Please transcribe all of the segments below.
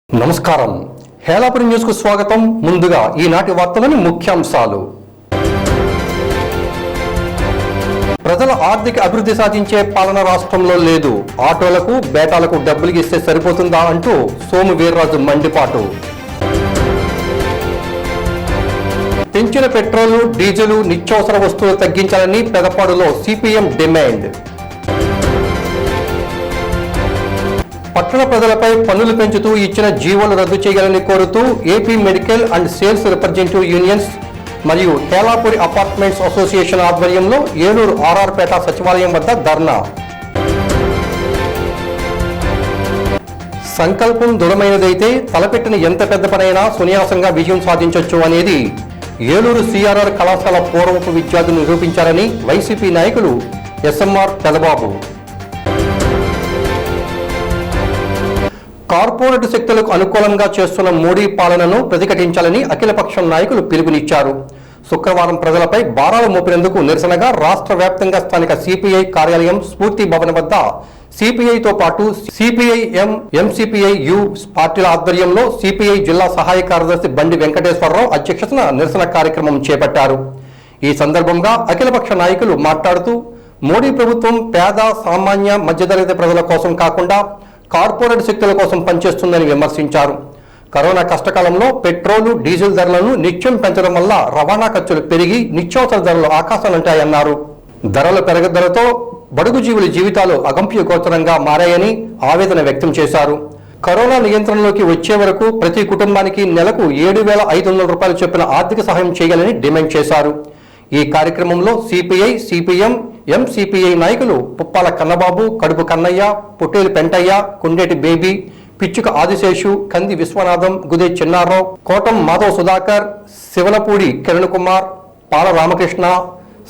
నమస్కారం. హేలాపురి న్యూస్ కు స్వాగతం. ముందుగా ఈనాటి వార్తలోని ముఖ్యాంశాలు. ప్రజల ఆర్థిక అభివృద్ధి సాధించే పాలన రాష్ట్రంలో లేదు. ఆటోలకు బేటాలకు డబ్బులు ఇస్తే సరిపోతుందా అంటూ సోము వీర్రాజు మండిపాటు. పెంచిన పెట్రోలు, డీజిల్, నిత్యావసర వస్తువులు తగ్గించాలని పెదపాడులో సిపిఎం డిమాండ్. పట్టణ ప్రజలపై పన్నులు పెంచుతూ ఇచ్చిన జీవోలు రద్దు చేయాలని కోరుతూ AP medical and sales representative unions మరియు హేలాపురి అపార్ట్మెంట్స్ అసోసియేషన్ ఆధ్వర్యంలో ఏలూరు ఆర్ఆర్పేట సచివాలయం వద్ద ధర్నా. సంకల్పం దృఢమైనదైతే తలపెట్టిన ఎంత పెద్ద పనైనా సున్యాసంగా విజయం సాధించవచ్చు అనేది ఏలూరు సిఆర్ఆర్ కళాశాల పూర్వపు విద్యార్థులు నిరూపించారని వైసీపీ నాయకులు ఎస్ఎంఆర్ పెదబాబు. కార్పొరేట్ శక్తులకు అనుకూలంగా చేస్తున్న మోడీ పాలనను ప్రతిఘటించాలని అఖిలపక్షం నాయకులు పిలుపునిచ్చారు. శుక్రవారం ప్రజలపై భారాలు మోపినందుకు నిరసనగా రాష్ట్ర వ్యాప్తంగా స్థానిక సిపిఐ కార్యాలయం స్ఫూర్తి భవన్ వద్ద సిపిఐతో పాటు సిపిఐఎం, ఎంసిపిఐ-యు పార్టీల ఆధ్వర్యంలో సిపిఐ జిల్లా సహాయ కార్యదర్శి బండి వెంకటేశ్వరరావు అధ్యక్షతన నిరసన కార్యక్రమం చేపట్టారు. ఈ సందర్భంగా అఖిలపక్ష నాయకులు మాట్లాడుతూ మోడీ ప్రభుత్వం పేద, సామాన్య, మధ్యతరగతి ప్రజల కోసం కాకుండా కార్పొరేట్ శక్తుల కోసం పనిచేస్తుందని విమర్శించారు. కరోనా కష్టకాలంలో పెట్రోలు, డీజిల్ ధరలను నిత్యం పెంచడం వల్ల రవాణా ఖర్చులు పెరిగి నిత్యావసర ధరలు ఆకాశాలంటాయన్నారు. ధరల పెరగడంతో బడుగు జీవుల జీవితాలు అగంప్యగోచరంగా మారాయని ఆవేదన వ్యక్తం చేశారు. కరోనా నియంత్రణలోకి వచ్చే వరకు ప్రతి కుటుంబానికి నెలకు 7,500 రూపాయలు చొప్పున ఆర్థిక సహాయం చేయాలని డిమాండ్ చేశారు. ఈ కార్యక్రమంలో సిపిఐ, సిపిఎం, ఎంసిపిఐ నాయకులు పుప్పాల కన్నబాబు, కడుపు కన్నయ్య, పుట్టేలు పెంటయ్య, కుండేటి బేబీ, పిచ్చుక ఆదిశేషు, కంది విశ్వనాథం, గుదే చిన్నారావు, కోటం మాధవ్ సుధాకర్, శివనపూడి కిరణ్ కుమార్, పాల రామకృష్ణ,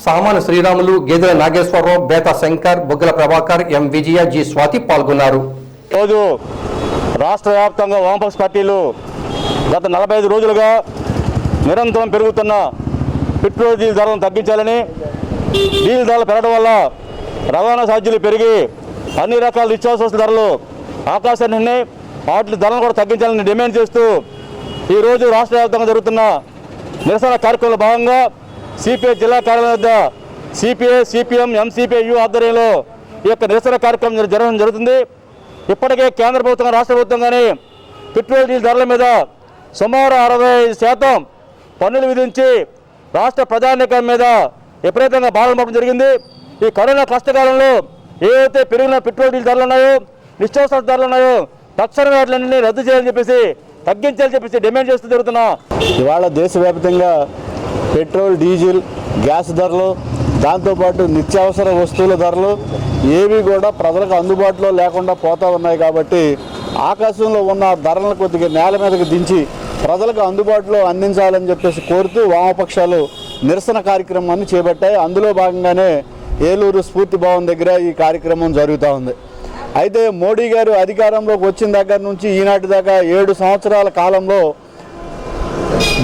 సామాన శ్రీరాములు, గేదెల నాగేశ్వరరావు, బేతా శంకర్, బొగ్గల ప్రభాకర్, ఎం విజయ, జి స్వాతి పాల్గొన్నారు. రోజు రాష్ట్ర వ్యాప్తంగా వామపక్ష పార్టీలు గత 45 రోజులుగా నిరంతరం పెరుగుతున్న పెట్రోల్, డీజిల్ ధరలను తగ్గించాలని, డీజిల్ ధరలు పెరగడం వల్ల రవాణా ఛార్జీలు పెరిగి అన్ని రకాల నిత్యావసర ధరలు ఆకాశాన్ని ఉన్నాయి. వాటి ధరలను కూడా తగ్గించాలని డిమాండ్ చేస్తూ ఈరోజు రాష్ట్ర వ్యాప్తంగా జరుగుతున్న నిరసన కార్యక్రమంలో భాగంగా సిపిఐ జిల్లా కార్యాలయం వద్ద సిపిఐ, సిపిఎం, ఎంసిపిఐ-యు ఆధ్వర్యంలో ఈ యొక్క నిరసన కార్యక్రమం జరగడం జరుగుతుంది. ఇప్పటికే కేంద్ర ప్రభుత్వం, రాష్ట్ర ప్రభుత్వం కానీ పెట్రోల్, డీజిల్ ధరల మీద సుమారు 65% పన్నులు విధించి రాష్ట్ర ప్రజానీకం మీద విపరీతంగా భారం మోపడం జరిగింది. ఈ కరోనా కష్టకాలంలో ఏవైతే పెరిగిన పెట్రోల్, డీజిల్ ధరలు ఉన్నాయో, నిత్యావసర ధరలు ఉన్నాయో తక్షణమే వాటిని రద్దు చేయాలని చెప్పేసి, తగ్గించాలని చెప్పేసి డిమాండ్ చేస్తూ జరుగుతున్నా. ఇవాళ దేశవ్యాప్తంగా పెట్రోల్, డీజిల్, గ్యాస్ ధరలు, దాంతోపాటు నిత్యావసర వస్తువుల ధరలు ఏవి కూడా ప్రజలకు అందుబాటులో లేకుండా పోతూ ఉన్నాయి. కాబట్టి ఆకాశంలో ఉన్న ధరలను కొద్దిగా నేల మీదకి దించి ప్రజలకు అందుబాటులో అందించాలని చెప్పేసి కోరుతూ వామపక్షాలు నిరసన కార్యక్రమాన్ని చేపట్టాయి. అందులో భాగంగానే ఏలూరు స్ఫూర్తి భవన్ దగ్గర ఈ కార్యక్రమం జరుగుతూ ఉంది. అయితే మోడీ గారు అధికారంలోకి వచ్చిన దగ్గర నుంచి ఈనాటి దాకా 7 సంవత్సరాల కాలంలో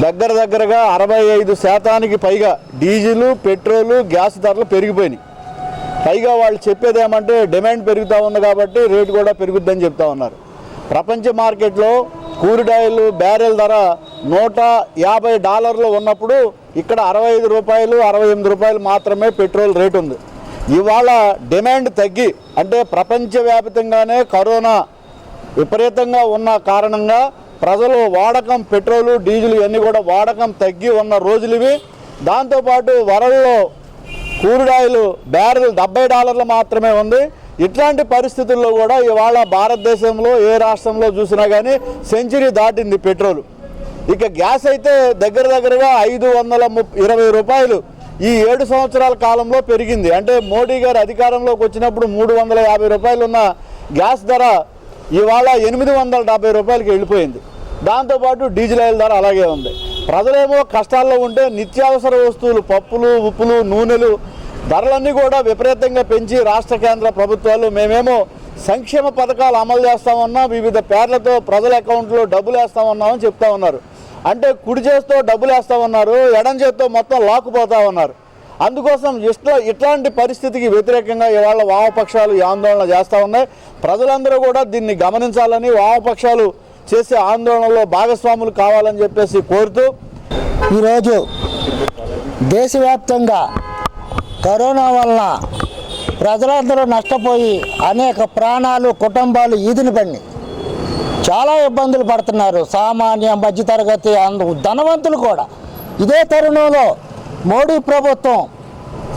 దగ్గరగా 65% పైగా డీజిలు, పెట్రోలు, గ్యాస్ ధరలు పెరిగిపోయినాయి. పైగా వాళ్ళు చెప్పేది ఏమంటే డిమాండ్ పెరుగుతూ ఉంది కాబట్టి రేటు కూడా పెరుగుద్దని చెప్తా ఉన్నారు. ప్రపంచ మార్కెట్లో క్రూడ్ ఆయిల్ బ్యారెల్ ధర $150 ఉన్నప్పుడు ఇక్కడ 65 రూపాయలు, 68 రూపాయలు మాత్రమే పెట్రోల్ రేటు ఉంది. ఇవాళ డిమాండ్ తగ్గి, అంటే ప్రపంచవ్యాప్తంగానే కరోనా విపరీతంగా ఉన్న కారణంగా ప్రజలు వాడకం, పెట్రోలు, డీజిల్ ఇవన్నీ కూడా వాడకం తగ్గి ఉన్న రోజులు ఇవి. దాంతోపాటు వరల్డ్లో క్రూడ్ ఆయిల్ బ్యారెల్ $70 మాత్రమే ఉంది. ఇట్లాంటి పరిస్థితుల్లో కూడా ఇవాళ భారతదేశంలో ఏ రాష్ట్రంలో చూసినా కానీ సెంచరీ దాటింది పెట్రోల్. ఇక గ్యాస్ అయితే దగ్గరగా 520 రూపాయలు ఈ 7 సంవత్సరాల కాలంలో పెరిగింది. అంటే మోడీ గారు అధికారంలోకి వచ్చినప్పుడు 350 రూపాయలు ఉన్న గ్యాస్ ధర ఇవాళ 870 రూపాయలకి వెళ్ళిపోయింది. దాంతోపాటు డీజిల్ ఆయిల్ ధర అలాగే ఉంది. ప్రజలేమో కష్టాల్లో ఉంటే నిత్యావసర వస్తువులు పప్పులు ఉప్పులు నూనెలు ధరలన్నీ కూడా విపరీతంగా పెంచి రాష్ట్ర కేంద్ర ప్రభుత్వాలు మేమేమో సంక్షేమ పథకాలు అమలు చేస్తామన్నా వివిధ పేర్లతో ప్రజల అకౌంట్లో డబ్బులు వేస్తామన్నామని చెప్తా ఉన్నారు. అంటే కుడి చేతితో డబ్బులు వేస్తామన్నారు, ఎడం చేతితో మొత్తం లాక్కుపోతా ఉన్నారు. అందుకోసం ఇట్లాంటి పరిస్థితికి వ్యతిరేకంగా ఇవాళ వామపక్షాలు ఈ ఆందోళన చేస్తూ ఉన్నాయి. ప్రజలందరూ కూడా దీన్ని గమనించాలని, వామపక్షాలు చేసే ఆందోళనలో భాగస్వాములు కావాలని చెప్పేసి కోరుతూ ఈరోజు దేశవ్యాప్తంగా కరోనా వలన ప్రజలందరూ నష్టపోయి అనేక ప్రాణాలు కుటుంబాలు ఈదిన పడినాయి. చాలా ఇబ్బందులు పడుతున్నారు సామాన్య మధ్యతరగతి ధనవంతులు కూడా. ఇదే తరుణంలో మోడీ ప్రభుత్వం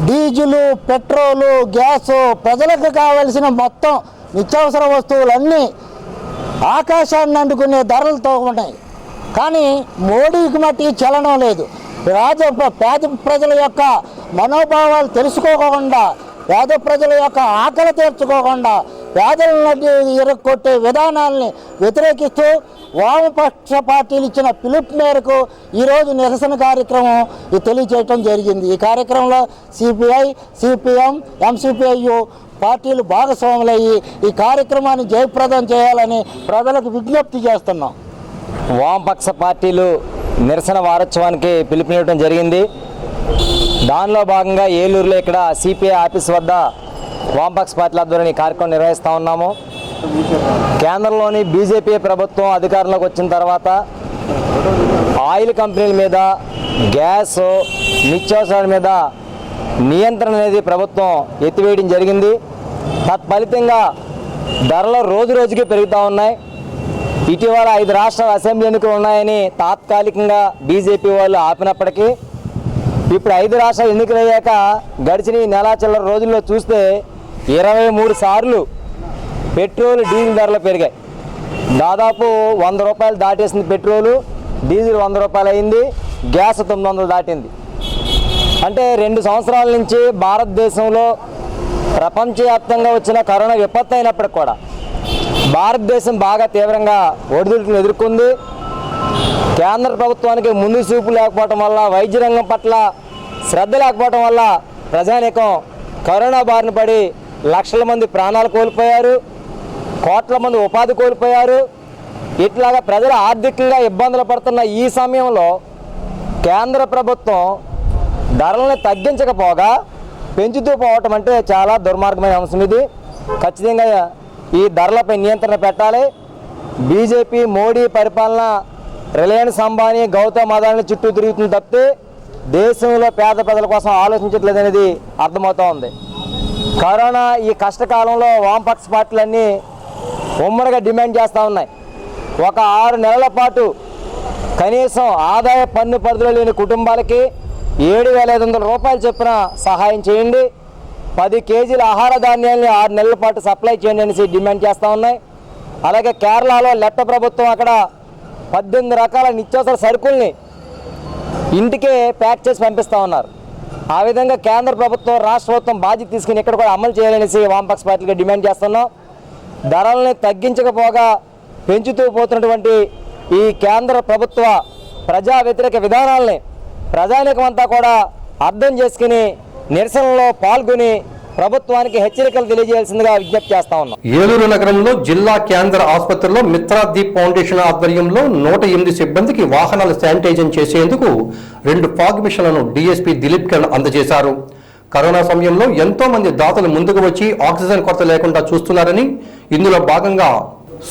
డీజిలు పెట్రోలు గ్యాసు ప్రజలకు కావలసిన మొత్తం నిత్యావసర వస్తువులన్నీ ఆకాశాన్ని అందుకునే ధరలతో ఉన్నాయి. కానీ మోడీకి మట్టి చలనం లేదు. పేద ప్రజల యొక్క మనోభావాలు తెలుసుకోకుండా, పేద ప్రజల యొక్క ఆకలి తీర్చుకోకుండా పేదలను ఇరగొట్టే విధానాల్ని వ్యతిరేకిస్తూ వామపక్ష పార్టీలు ఇచ్చిన పిలుపు మేరకు ఈరోజు నిరసన కార్యక్రమం తెలియజేయటం జరిగింది. ఈ కార్యక్రమంలో సిపిఐ, సిపిఎం, ఎంసిపిఐయు పార్టీలు భాగస్వాములయ్యి ఈ కార్యక్రమాన్ని జయప్రదం చేయాలని ప్రజలకు విజ్ఞప్తి చేస్తున్నాం. వామపక్ష పార్టీలు నిరసన వారోత్సవానికి పిలుపునివ్వడం జరిగింది. దానిలో భాగంగా ఏలూరులో ఇక్కడ సిపిఐ ఆఫీస్ వద్ద వామపక్ష పార్టీల ఆధ్వర్యంలో ఈ కార్యక్రమం నిర్వహిస్తూ ఉన్నాము. కేంద్రంలోని బీజేపీ ప్రభుత్వం అధికారంలోకి వచ్చిన తర్వాత ఆయిల్ కంపెనీల మీద, గ్యాస్, నిత్యావసరాల మీద నియంత్రణ అనేది ప్రభుత్వం ఎత్తివేయడం జరిగింది. తత్ఫలితంగా ధరలు రోజు రోజుకి పెరుగుతూ ఉన్నాయి. ఇటీవల 5 రాష్ట్రాల అసెంబ్లీ ఎన్నికలు ఉన్నాయని తాత్కాలికంగా బీజేపీ వాళ్ళు ఆపినప్పటికీ ఇప్పుడు 5 రాష్ట్రాలు ఎన్నికలయ్యాక గడిచిన ఈ నెల చిల్లర రోజుల్లో చూస్తే 23 సార్లు పెట్రోల్ డీజిల్ ధరలు పెరిగాయి. దాదాపు 100 రూపాయలు దాటేసింది పెట్రోలు, డీజిల్ 100 రూపాయలు అయింది, గ్యాస్ 900 దాటింది. అంటే 2 సంవత్సరాల నుంచి భారతదేశంలో ప్రపంచవ్యాప్తంగా వచ్చిన కరోనా విపత్తు అయినప్పటికి కూడా భారతదేశం బాగా తీవ్రంగా ఒడిదుడుకులు ఎదుర్కొంది. కేంద్ర ప్రభుత్వానికి ముందు చూపు లేకపోవటం వల్ల, వైద్య రంగం పట్ల శ్రద్ధ లేకపోవటం వల్ల ప్రజానీకం కరోనా బారిన పడి లక్షల మంది ప్రాణాలు కోల్పోయారు, కోట్ల మంది ఉపాధి కోల్పోయారు. ఇట్లాగా ప్రజలు ఆర్థికంగా ఇబ్బందులు పడుతున్న ఈ సమయంలో కేంద్ర ప్రభుత్వం ధరలను తగ్గించకపోగా పెంచుతూ పోవటం అంటే చాలా దుర్మార్గమైన అంశం. ఇది ఖచ్చితంగా ఈ ధరలపై నియంత్రణ పెట్టాలి. బీజేపీ మోడీ పరిపాలన రిలయన్స్ అంబానీ, గౌతమ్ అదానీ చుట్టూ తిరుగుతుంది తప్పితే దేశంలో పేద ప్రజల కోసం ఆలోచించట్లేదు అనేది అర్థమవుతూ ఉంది. కరోనా ఈ కష్టకాలంలో వామపక్ష పార్టీలన్నీ ఉమ్మడిగా డిమాండ్ చేస్తూ ఉన్నాయి. ఒక 6 నెలల పాటు కనీసం ఆదాయ పన్ను పరిధిలో లేని కుటుంబాలకి 7,500 రూపాయలు చొప్పున సహాయం చేయండి, 10 కేజీల ఆహార ధాన్యాల్ని 6 నెలల పాటు సప్లై చేయండి అనేసి డిమాండ్ చేస్తూ ఉన్నాయి. అలాగే కేరళలో లెఫ్ట్ ప్రభుత్వం అక్కడ 18 రకాల నిత్యావసర సరుకుల్ని ఇంటికే ప్యాక్ చేసి పంపిస్తూ ఉన్నారు. ఆ విధంగా కేంద్ర ప్రభుత్వం, రాష్ట్ర ప్రభుత్వం బాధ్యత తీసుకుని ఇక్కడ కూడా అమలు చేయాలనేసి వామపక్ష పార్టీగా డిమాండ్ చేస్తున్నాం. ధరల్ని తగ్గించకపోగా పెంచుతూ పోతున్నటువంటి ఈ కేంద్ర ప్రభుత్వ ప్రజా వ్యతిరేక విధానాలని ప్రజానీకమంతా కూడా అర్థం చేసుకుని నిరసనలో పాల్గొని ప్రభుత్వానికి హెచ్చరికలు తెలియజేయాల్సిందిగా విజ్ఞప్తి చేస్తా ఉన్నాం. ఏలూరు నగరంలో జిల్లా కేంద్ర ఆసుపత్రిలో మిత్రాదీప్ ఫౌండేషన్ ఆధ్వర్యంలో 108 సిబ్బందికి వాహనాలు శానిటైజేషన్ చేసేందుకు 2 ఫాగ్ మిషన్లను డీఎస్పీ దిలీప్ కిరణ్ అందజేశారు. కరోనా సమయంలో ఎంతో మంది దాతలు ముందుకు వచ్చి ఆక్సిజన్ కొరత లేకుండా చూస్తున్నారని, ఇందులో భాగంగా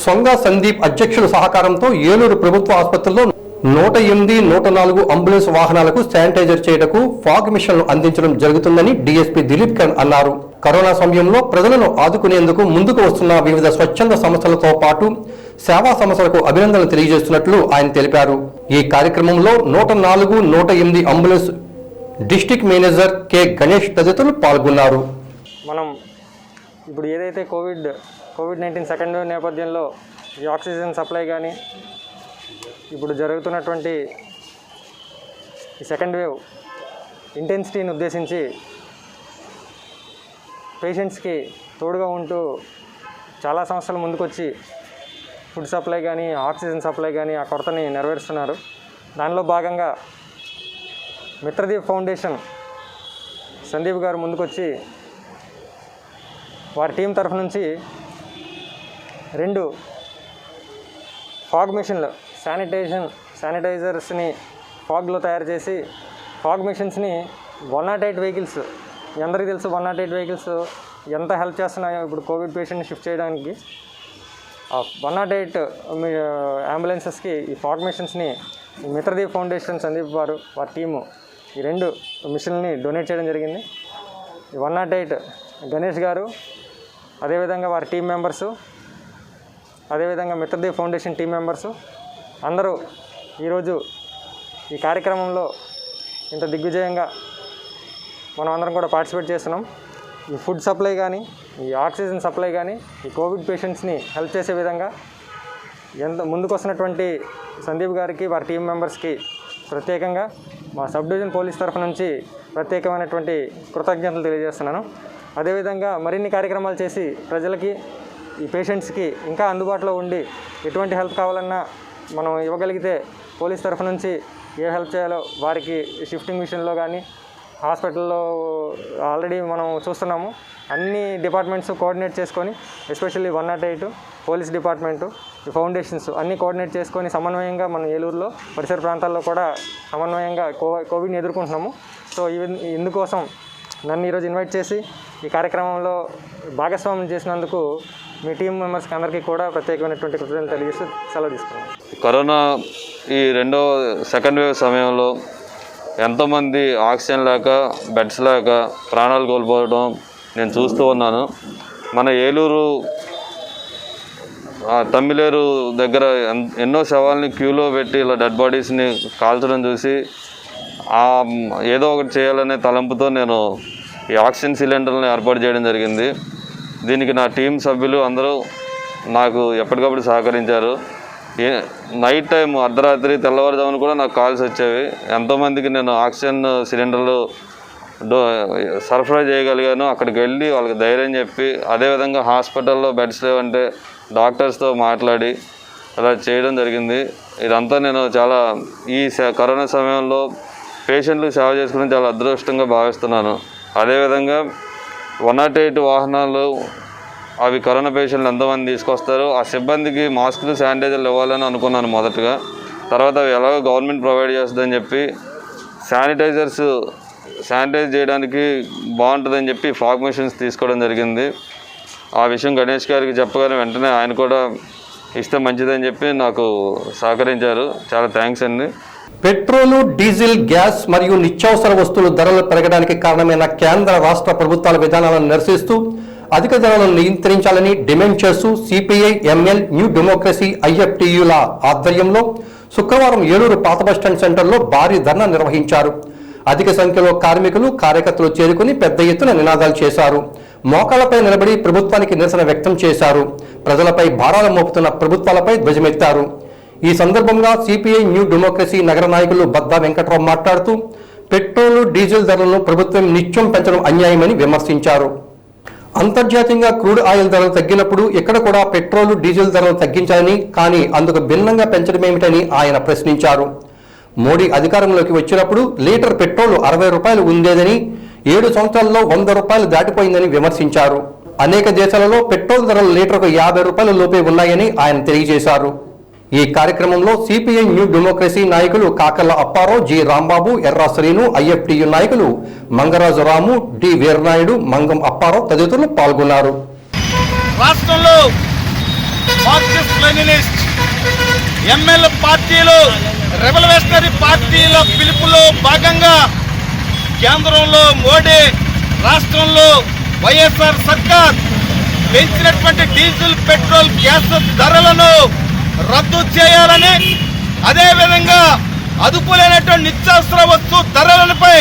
సొంగ సందీప్ అధ్యక్షుల సహకారంతో ఏలూరు ప్రభుత్వ ఆసుపత్రిలో 108, 104 అంబులెన్స్ వాహనాలకు శానిటైజర్ చేయటకు ఫాగ్ మిషన్లు అందించడం జరుగుతుందని డీఎస్పీ దిలీప్ కిరణ్ అన్నారు. కరోనా సమయంలో ప్రజలను ఆదుకునేందుకు ముందుకు వస్తున్న వివిధ స్వచ్ఛంద సంస్థలతో పాటు సేవా సంస్థలకు అభినందనలు తెలియజేస్తున్నట్లు ఆయన తెలిపారు. ఈ కార్యక్రమంలో 104, 108 ambulance district manager K Ganesh తదితరులు పాల్గొన్నారు. మనం ఇప్పుడు ఏదైతే కోవిడ్-19 సెకండ్ వేవ్ నేపథ్యంలో ఈ ఆక్సిజన్ సప్లై కానీ, ఇప్పుడు జరుగుతున్నటువంటి ఈ సెకండ్ వేవ్ ఇంటెన్సిటీని ఉద్దేశించి పేషెంట్స్కి తోడుగా ఉంటూ చాలా సంస్థలు ముందుకొచ్చి ఫుడ్ సప్లై కానీ, ఆక్సిజన్ సప్లై కానీ ఆ కొరతని నెరవేరుస్తున్నారు. దానిలో భాగంగా మిత్రదీప్ ఫౌండేషన్ సందీప్ గారు ముందుకొచ్చి వారి టీం తరఫు నుంచి 2 ఫాగ్ మిషన్లు శానిటైజర్స్ని ఫాగ్లో తయారు చేసి ఫాగ్ మిషన్స్ని 108 వెహికల్స్, మీ అందరికీ తెలుసు 108 వెహికల్స్ ఎంత హెల్ప్ చేస్తున్నాయో ఇప్పుడు కోవిడ్ పేషెంట్ని షిఫ్ట్ చేయడానికి. ఆ 108 అంబులెన్సెస్కి ఈ ఫాగ్ మిషన్స్ని మిత్రదీప్ ఫౌండేషన్ సందీప్ వారు వారి టీము ఈ 2 మిషన్లని డొనేట్ చేయడం జరిగింది. ఈ 108 గణేష్ గారు, అదేవిధంగా వారి టీం మెంబర్సు, అదేవిధంగా మిత్రదీప్ ఫౌండేషన్ టీం మెంబర్సు అందరూ ఈరోజు ఈ కార్యక్రమంలో ఇంత దిగ్విజయంగా మనం అందరం కూడా పార్టిసిపేట్ చేస్తున్నాం. ఈ ఫుడ్ సప్లై కానీ, ఈ ఆక్సిజన్ సప్లై కానీ, ఈ కోవిడ్ పేషెంట్స్ని హెల్ప్ చేసే విధంగా ఎంత ముందుకు వస్తున్నటువంటి సందీప్ గారికి, వారి టీం మెంబర్స్కి ప్రత్యేకంగా మా సబ్ డివిజన్ పోలీస్ తరఫు నుంచి ప్రత్యేకమైనటువంటి కృతజ్ఞతలు తెలియజేస్తున్నాను. అదేవిధంగా మరిన్ని కార్యక్రమాలు చేసి ప్రజలకి, ఈ పేషెంట్స్కి ఇంకా అందుబాటులో ఉండి ఎటువంటి హెల్ప్ కావాలన్నా మనం ఇవ్వగలిగితే పోలీస్ తరఫు నుంచి ఏ హెల్ప్ చేయాలో వారికి షిఫ్టింగ్ విషయంలో కానీ, హాస్పిటల్లో ఆల్రెడీ మనం చూస్తున్నాము, అన్ని డిపార్ట్మెంట్స్ కోఆర్డినేట్ చేసుకొని, ఎస్పెషల్లీ 108 పోలీస్ డిపార్ట్మెంటు, ఈ ఫౌండేషన్స్ అన్నీ కోఆర్డినేట్ చేసుకొని సమన్వయంగా మన ఏలూరులో పరిసర ప్రాంతాల్లో కూడా సమన్వయంగా కోవిడ్ని ఎదుర్కొంటున్నాము. సో ఇందుకోసం నన్ను ఈరోజు ఇన్వైట్ చేసి ఈ కార్యక్రమంలో భాగస్వామ్యం చేసినందుకు మీ టీం మెంబర్స్కి అందరికీ కూడా ప్రత్యేకమైనటువంటి కృతజ్ఞతలు తెలియజేస్తూ సెలవు తీసుకున్నాను. కరోనా ఈ సెకండ్ వేవ్ సమయంలో ఎంతోమంది ఆక్సిజన్ లేక, బెడ్స్ లేక ప్రాణాలు కోల్పోవడం నేను చూస్తూ ఉన్నాను. మన ఏలూరు తమ్మిలేరు దగ్గర ఎన్నో శవాల్ని క్యూలో పెట్టి ఇలా డెడ్ బాడీస్ని కాల్చడం చూసి ఏదో ఒకటి చేయాలనే తలంపుతో నేను ఈ ఆక్సిజన్ సిలిండర్లను ఏర్పాటు చేయడం జరిగింది. దీనికి నా టీం సభ్యులు అందరూ నాకు ఎప్పటికప్పుడు సహకరించారు. నైట్ టైం అర్ధరాత్రి తెల్లవారుజామున కూడా నాకు కాల్స్ వచ్చేవి. ఎంతోమందికి నేను ఆక్సిజన్ సిలిండర్లు సరఫరా చేయగలిగాను. అక్కడికి వెళ్ళి వాళ్ళకి ధైర్యం చెప్పి, అదేవిధంగా హాస్పిటల్లో బెడ్స్ లేవంటే డాక్టర్స్తో మాట్లాడి అలా చేయడం జరిగింది. ఇదంతా నేను చాలా ఈ కరోనా సమయంలో పేషెంట్లకు సేవ చేసుకోవడం చాలా అదృష్టంగా భావిస్తున్నాను. అదేవిధంగా 108 వాహనాలు అవి కరోనా పేషెంట్లు ఎంతోమంది తీసుకొస్తారు. ఆ సిబ్బందికి మాస్కులు, శానిటైజర్లు ఇవ్వాలని అనుకున్నాను మొదటగా. తర్వాత అవి ఎలాగో గవర్నమెంట్ ప్రొవైడ్ చేస్తుందని చెప్పి శానిటైజ్ చేయడానికి బాగుంటుందని చెప్పి ఫాగ్ మిషన్స్ తీసుకోవడం జరిగింది. ఆ విషయం గణేష్ గారికి చెప్పగానే వెంటనే ఆయన కూడా ఇస్తే మంచిదని చెప్పి నాకు సహకరించారు. చాలా థ్యాంక్స్ అండి. పెట్రోలు, డీజిల్, గ్యాస్ మరియు నిత్యావసర వస్తువుల ధరలు పెరగడానికి కారణమైన కేంద్ర రాష్ట్ర ప్రభుత్వాల విధానాలను నిరసిస్తూ అధిక ధరలను నియంత్రించాలని డిమాండ్ చేస్తూ సిపిఐ, ఎంఎల్, న్యూ డెమోక్రసీ, ఐఎఫ్టియుల ఆధ్వర్యంలో శుక్రవారం ఏలూరు పాత బస్టాండ్ సెంటర్లో భారీ ధర్నా నిర్వహించారు. అధిక సంఖ్యలో కార్మికులు, కార్యకర్తలు చేరుకుని పెద్ద ఎత్తున నినాదాలు చేశారు. మోకాళ్లపై నిలబడి ప్రభుత్వానికి నిరసన వ్యక్తం చేశారు. ప్రజలపై భారాలు మోపుతున్న ప్రభుత్వాలపై ధ్వజమెత్తారు. ఈ సందర్భంగా సిపిఐ, న్యూ డెమోక్రసీ నగర నాయకులు బద్దా వెంకట్రావు మాట్లాడుతూ పెట్రోలు, డీజిల్ ధరలను ప్రభుత్వం నిత్యం పెంచడం అన్యాయమని విమర్శించారు. అంతర్జాతీయంగా క్రూడ్ ఆయిల్ ధరలు తగ్గినప్పుడు ఇక్కడ కూడా పెట్రోలు, డీజిల్ ధరలు తగ్గించాలని, కానీ అందుకు భిన్నంగా పెంచడమేమిటని ఆయన ప్రశ్నించారు. మోడీ అధికారంలోకి వచ్చినప్పుడు లీటర్ పెట్రోల్ 60 రూపాయలు ఉండేదని, 7 సంవత్సరాల్లో 100 రూపాయలు దాటిపోయిందని విమర్శించారు. అనేక దేశాలలో పెట్రోల్ ధరలు లీటర్కు 50 రూపాయల లోపే ఉన్నాయని ఆయన తెలియజేశారు. ఈ కార్యక్రమంలో సిపిఐ, న్యూ డెమోక్రసీ నాయకులు కాకర్ల అప్పారావు, జి రాంబాబు, ఎర్రా శ్రీను, ఐఎఫ్టియు నాయకులు మంగరాజు రాము, డి వీరనాయుడు, మంగం అప్పారావు తదితరులు పాల్గొన్నారు. రాష్ట్రంలో మార్క్సిస్ట్ లెనినిస్ట్ ఎంఎల్ పార్టీలు, రెవల్యూషనరీ పార్టీల పిలుపులో భాగంగా కేంద్రంలో మోడీ, రాష్ట్రంలో వైఎస్ఆర్ సర్కార్ పెంచినటువంటి డీజిల్, పెట్రోల్, గ్యాస్ ధరలను రద్దు చేయాలని, అదేవిధంగా అదుపులేనటువంటి నిత్యావసర వస్తు ధరలపై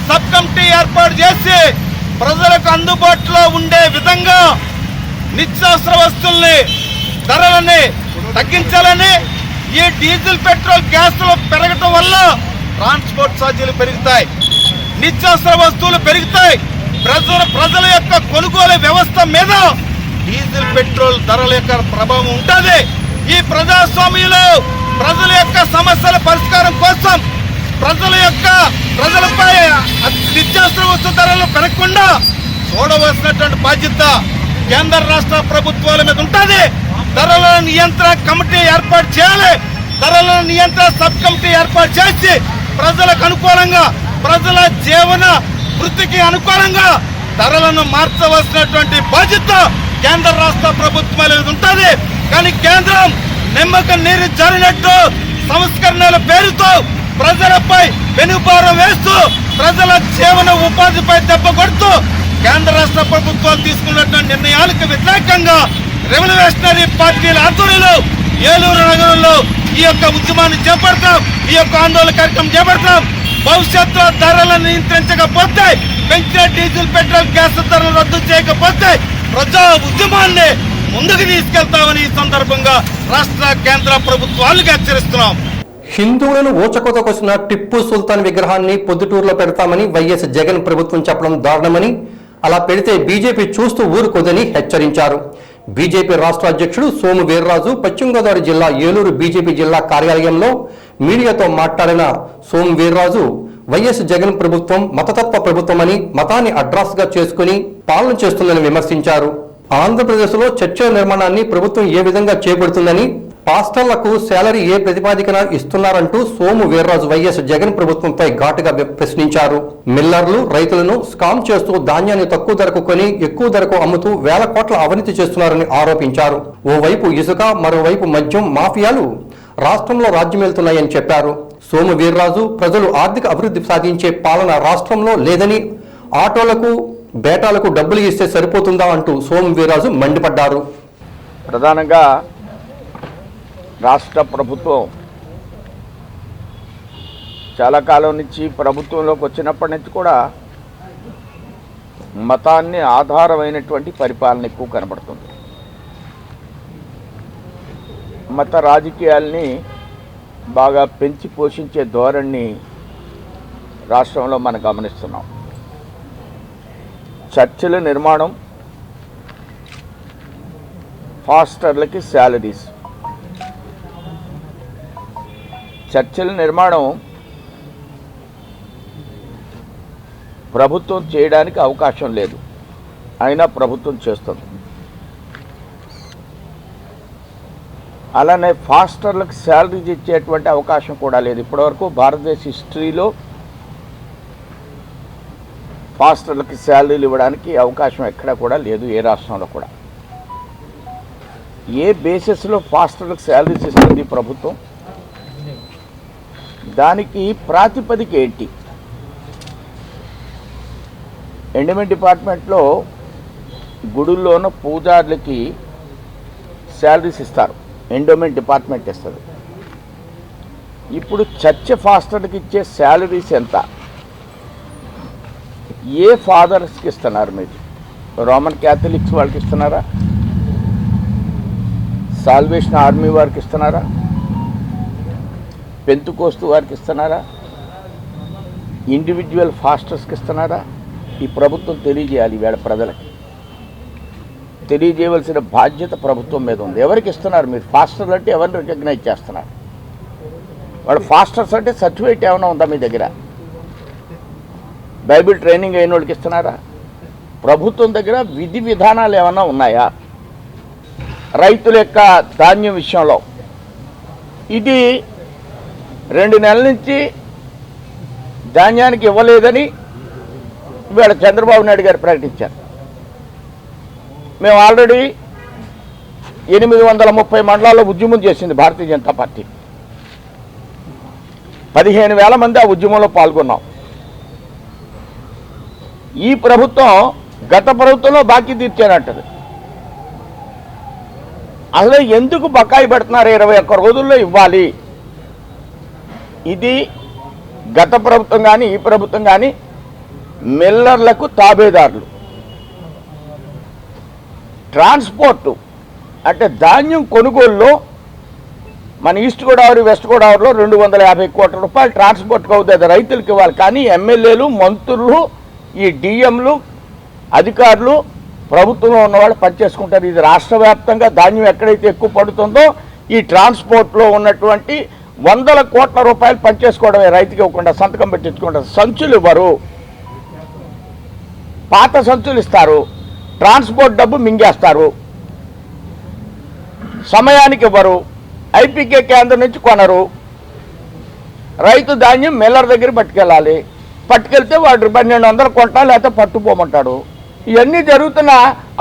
సబ్ కమిటీ ఏర్పాటు చేసి ప్రజలకు అందుబాటులో ఉండే విధంగా నిత్యావసర వస్తువుల్ని ధరలని తగ్గించాలని, ఈ డీజిల్, పెట్రోల్, గ్యాస్లు పెరగటం వల్ల ట్రాన్స్పోర్ట్ ఛార్జీలు పెరుగుతాయి, నిత్యావసర వస్తువులు పెరుగుతాయి. ప్రజల యొక్క కొనుగోలు వ్యవస్థ మీద డీజిల్, పెట్రోల్ ధరల యొక్క ప్రభావం ఉంటుంది. ఈ ప్రజాస్వామ్యంలో ప్రజల యొక్క సమస్యల పరిష్కారం కోసం ప్రజలపై నిత్యావసర వస్తు ధరలు పెరగకుండా చూడవలసినటువంటి బాధ్యత కేంద్ర రాష్ట్ర ప్రభుత్వాల మీద ఉంటుంది. ధరల నియంత్రణ కమిటీ ఏర్పాటు చేయాలి. ధరల నియంత్రణ సబ్ కమిటీ ఏర్పాటు చేసి ప్రజలకు అనుకూలంగా, ప్రజల జీవన వృత్తికి అనుకూలంగా ధరలను మార్చవలసినటువంటి బాధ్యత కేంద్ర రాష్ట్ర ప్రభుత్వాల మీద ఉంటుంది. కానీ కేంద్రం నిమ్మక నీరు జారినట్టు సంస్కరణల పేరుతో ప్రజలపై వెనుపారం వేస్తూ ప్రజల జీవన ఉపాధిపై దెబ్బ కొడుతూ కేంద్ర రాష్ట్ర ప్రభుత్వాలు తీసుకున్నటువంటి నిర్ణయాలకు వ్యతిరేకంగా రెవల్యూషనరీ పార్టీల ఆధ్వర్యంలో ఏలూరు నగరంలో ఈ యొక్క ఉద్యమాన్ని చేపడతాం, ఈ యొక్క ఆందోళన కార్యక్రమం చేపడతాం. భవిష్యత్తులో ధరలను నియంత్రించకపోతే, పెంచిన డీజిల్ పెట్రోల్ గ్యాస్ ధరలు రద్దు చేయకపోతే ప్రజా ఉద్యమాన్ని ముందుకు తీసుకెళ్తామని ఈ సందర్భంగా రాష్ట్ర కేంద్ర ప్రభుత్వాలకు హెచ్చరిస్తున్నాం. హిందువులను ఊచకోత కోసిన టిప్పు సుల్తాన్ విగ్రహాన్ని పొద్దుటూరులో పెడతామని వైఎస్ జగన్ ప్రభుత్వం చెప్పడం దారుణమని, అలా పెడితే బీజేపీ చూస్తూ ఊరుకోదని హెచ్చరించారు. బీజేపీ రాష్ట్ర అధ్యక్షుడు సోము వీర్రాజు పశ్చిమ గోదావరి జిల్లా ఏలూరు బీజేపీ జిల్లా కార్యాలయంలో మీడియాతో మాట్లాడిన సోము వీర్రాజు వైఎస్ జగన్ ప్రభుత్వం మతతత్వ ప్రభుత్వమని, మతాన్ని అడ్రస్గా చేసుకుని పాలన చేస్తుందని విమర్శించారు. ఆంధ్రప్రదేశ్లో చర్చల నిర్మాణాన్ని ప్రభుత్వం ఏ విధంగా చేపడుతుందని, పాస్టర్లకు శాలరీ ఏ ప్రతిపాదికన ఇస్తున్నారంటూ సోము వీర్రాజు వైఎస్ జగన్ ప్రభుత్వంపై ఘాటుగా ప్రశ్నించారు. మిల్లర్లు రైతులను స్కామ్ చేస్తూ ధాన్యాన్ని తక్కువ ధరకు కొని ఎక్కువ ధరకు అమ్ముతూ వేల కోట్ల అవినీతి చేస్తున్నారని ఆరోపించారు. ఓవైపు ఇసుక, మరోవైపు మద్యం మాఫియాలు రాష్ట్రంలో రాజ్యమేలుతున్నాయని చెప్పారు. సోము వీర్రాజు ప్రజలు ఆర్థిక అభివృద్ధి సాధించే పాలన రాష్ట్రంలో లేదని, ఆటోలకు బేటాలకు డబ్బులు ఇస్తే సరిపోతుందా అంటూ సోము వీర్రాజు మండిపడ్డారు. ప్రధానంగా రాష్ట్ర ప్రభుత్వం చాలా కాలం నుంచి ప్రభుత్వంలోకి వచ్చినప్పటి నుంచి కూడా మతాన్ని ఆధారమైనటువంటి పరిపాలన ఎక్కువ కనబడుతుంది. మత రాజకీయాల్ని బాగా పెంచి పోషించే ధోరణిని రాష్ట్రంలో మనం గమనిస్తున్నాం. చర్చిల నిర్మాణం, పాస్టర్లకి శాలరీస్. చర్చిల నిర్మాణం ప్రభుత్వం చేయడానికి అవకాశం లేదు, అయినా ప్రభుత్వం చేస్తుంది. అలానే పాస్టర్లకు శాలరీస్ ఇచ్చేటువంటి అవకాశం కూడా లేదు. ఇప్పటివరకు భారతదేశ హిస్టరీలో పాస్టర్లకి శాలరీలు ఇవ్వడానికి అవకాశం ఎక్కడా కూడా లేదు, ఏ రాష్ట్రంలో కూడా. ఏ బేసిస్లో పాస్టర్లకు శాలరీస్ ఇస్తుంది ప్రభుత్వం? దానికి ప్రాతిపదిక ఏంటి? ఎండోమెంట్ డిపార్ట్మెంట్లో గుడుల్లోనూ పూజారులకి శాలరీస్ ఇస్తారు, ఎండోమెంట్ డిపార్ట్మెంట్ ఇస్తుంది. ఇప్పుడు చర్చ్ పాస్టర్కి ఇచ్చే శాలరీస్ ఎంత? ఏ ఫాదర్స్కి ఇస్తున్నారు మీరు? రోమన్ క్యాథలిక్స్ వాళ్ళకి ఇస్తున్నారా? సాల్వేషన్ ఆర్మీ వారికి ఇస్తున్నారా? పెంతుకోస్తు వారికి ఇస్తున్నారా? ఇండివిజువల్ ఫాస్టర్స్కి ఇస్తున్నారా? ఈ ప్రభుత్వం తెలియజేయాలి. ఈవేళ ప్రజలకి తెలియజేయవలసిన బాధ్యత ప్రభుత్వం మీద ఉంది. ఎవరికి ఇస్తున్నారు మీరు? ఫాస్టర్లు అంటే ఎవరిని రికగ్నైజ్ చేస్తున్నారు? వాళ్ళు ఫాస్టర్స్ అంటే సర్టిఫికేట్ ఏమైనా ఉందా మీ దగ్గర? బైబిల్ ట్రైనింగ్ అయిన వాళ్ళకి ఇస్తున్నారా? ప్రభుత్వం దగ్గర విధి విధానాలు ఏమైనా ఉన్నాయా? రైతుల యొక్క ధాన్యం విషయంలో ఇది 2 నెలల నుంచి ధాన్యానికి ఇవ్వలేదని ఇవాళ చంద్రబాబు నాయుడు గారు ప్రకటించారు. మేము ఆల్రెడీ 830 మండలాల్లో ఉద్యమం చేసింది భారతీయ జనతా పార్టీ. 15,000 మంది ఆ ఉద్యమంలో పాల్గొన్నాం. ఈ ప్రభుత్వం గత ప్రభుత్వంలో బాకీ తీర్చానంటది. అసలు ఎందుకు బకాయి పెడుతున్నారు? 21 రోజుల్లో ఇవ్వాలి. ఇది గత ప్రభుత్వం కానీ ఈ ప్రభుత్వం కానీ మిల్లర్లకు తాబేదారులు. ట్రాన్స్పోర్టు అంటే ధాన్యం కొనుగోలులో మన ఈస్ట్ గోదావరి వెస్ట్ గోదావరిలో 250 కోట్ల రూపాయలు ట్రాన్స్పోర్ట్కి అవుతుంది, అది రైతులకు ఇవ్వాలి. కానీ ఎమ్మెల్యేలు, మంత్రులు, ఈ డిఎంలు, అధికారులు, ప్రభుత్వంలో ఉన్నవాళ్ళు పనిచేసుకుంటారు. ఇది రాష్ట్ర వ్యాప్తంగా ధాన్యం ఎక్కడైతే ఎక్కువ పడుతుందో ఈ ట్రాన్స్పోర్ట్లో ఉన్నటువంటి 100 కోట్ల రూపాయలు పనిచేసుకోవడమే, రైతుకి ఇవ్వకుండా సంతకం పెట్టించుకోవడం. సంచులు ఇవ్వరు, పాత సంచులు ఇస్తారు, ట్రాన్స్పోర్ట్ డబ్బు మింగేస్తారు, సమయానికి ఇవ్వరు, ఐపీకే కేంద్రం నుంచి కొనరు, రైతు ధాన్యం మిల్లర్ దగ్గర పట్టుకెళ్ళాలి, పట్టుకెళ్తే వాడు 1200 కొంటా లేకపోతే పట్టుకోమంటాడు. ఇవన్నీ జరుగుతున్న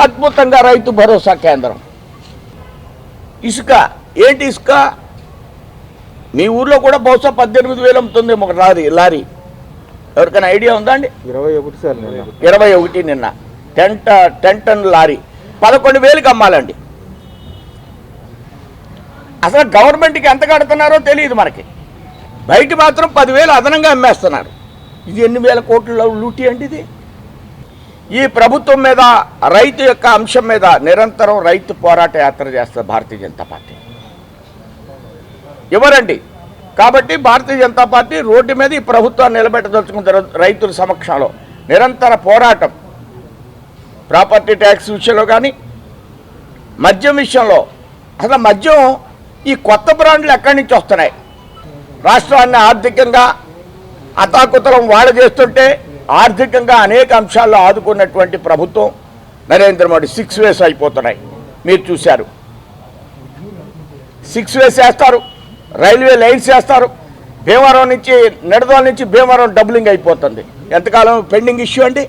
అద్భుతంగా రైతు భరోసా కేంద్రం. ఇసుక ఏంటి ఇసుక? మీ ఊర్లో కూడా బహుశా 18,000 అమ్ముతుంది ఒక లారీ. ఎవరికైనా ఐడియా ఉందా అండి? 21 నిన్న 10 టన్ లారీ 11,000కి అమ్మాలండి. అసలు గవర్నమెంట్కి ఎంత కడుతున్నారో తెలియదు మనకి. బయట మాత్రం 10,000 అదనంగా అమ్మేస్తున్నారు. ఇది ఎన్ని వేల కోట్ల లూటీ అండి ఇది. ఈ ప్రభుత్వం మీద, రైతు యొక్క అంశం మీద నిరంతరం రైతు పోరాట యాత్ర చేస్తారు భారతీయ జనతా పార్టీ. ఎవరండి? కాబట్టి భారతీయ జనతా పార్టీ రోడ్డు మీద ఈ ప్రభుత్వాన్ని నిలబెట్టదలుచుకుంటారు. రైతుల సమక్షంలో నిరంతర పోరాటం. ప్రాపర్టీ ట్యాక్స్ విషయంలో కానీ, మద్యం విషయంలో. అసలు మద్యం ఈ కొత్త బ్రాండ్లు ఎక్కడి నుంచి వస్తున్నాయి? రాష్ట్రాన్ని ఆర్థికంగా అతాకుతలం వాడ చేస్తుంటే ఆర్థికంగా అనేక అంశాల్లో ఆదుకున్నటువంటి ప్రభుత్వం నరేంద్ర మోడీ 6 వేస్ అయిపోతున్నాయి. మీరు చూశారు, 6 వేస్ వేస్తారు, రైల్వే లైన్స్ వేస్తారు. భీమవరం నుంచి, నిడదోల నుంచి భీమవరం డబ్లింగ్ అయిపోతుంది. ఎంతకాలం పెండింగ్ ఇష్యూ అండి.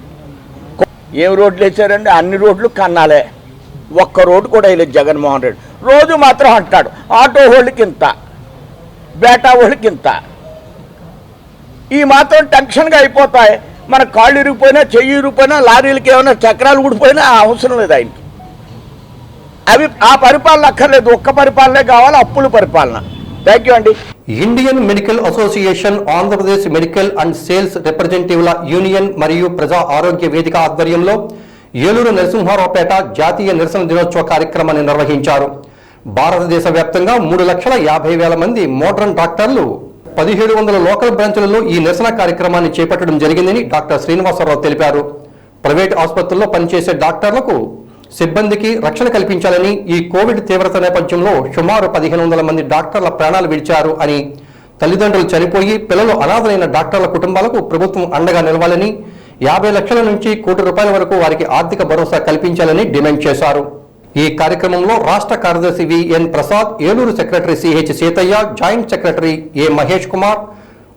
ఏం రోడ్లు వేసారండి? అన్ని రోడ్లు కన్నాలే, ఒక్క రోడ్డు కూడా వేయలేదు జగన్మోహన్ రెడ్డి. రోజు మాత్రం అంటాడు ఆటో వాళ్ళకి ఇంత, బేటా వాళ్ళకి ఇంత. ఈ మాత్రం టెన్షన్గా అయిపోతాయి. మన కాళ్ళు ఇరిగిపోయినా, చెయ్యి ఇరిగిపోయినా, లారీలకి ఏమైనా చక్రాలు ఊడిపోయినా అవసరం లేదు ఆయనకి. అవి ఆ పరిపాలన అక్కర్లేదు, ఒక్క పరిపాలనే కావాలి, అప్పుల పరిపాలన. థ్యాంక్ యూ అండి. Indian Medical Association, Andhra Pradesh medical and sales రిప్రజెంటేటివ్ల యూనియన్ మరియు ప్రజా ఆరోగ్య వేదిక ఆధ్వర్యంలో ఏలూరు నరసింహారావుపేట జాతీయ నిరసన దినోత్సవ కార్యక్రమాన్ని నిర్వహించారు. భారతదేశ వ్యాప్తంగా 3,50,000 మంది మోడర్న్ డాక్టర్లు 1700 లోకల్ బ్రాంచులలో ఈ నిరసన కార్యక్రమాన్ని చేపట్టడం జరిగిందని డాక్టర్ శ్రీనివాసరావు తెలిపారు. ప్రైవేట్ ఆసుపత్రుల్లో పనిచేసే డాక్టర్లకు, సిబ్బందికి రక్షణ కల్పించాలని, ఈ కోవిడ్ తీవ్రత నేపథ్యంలో సుమారు 1,500 మంది డాక్టర్ల ప్రాణాలు విడిచారు అని, తల్లిదండ్రులు చనిపోయి పిల్లలు అనాథలైన డాక్టర్ల కుటుంబాలకు ప్రభుత్వం అండగా నిలవాలని, 50 లక్షల నుంచి ₹1 కోటి వరకు వారికి ఆర్థిక భరోసా కల్పించాలని డిమాండ్ చేశారు. ఈ కార్యక్రమంలో రాష్ట్ర కార్యదర్శి VN Prasad, Eluru secretary CH Seethaiah, joint secretary A Mahesh Kumar,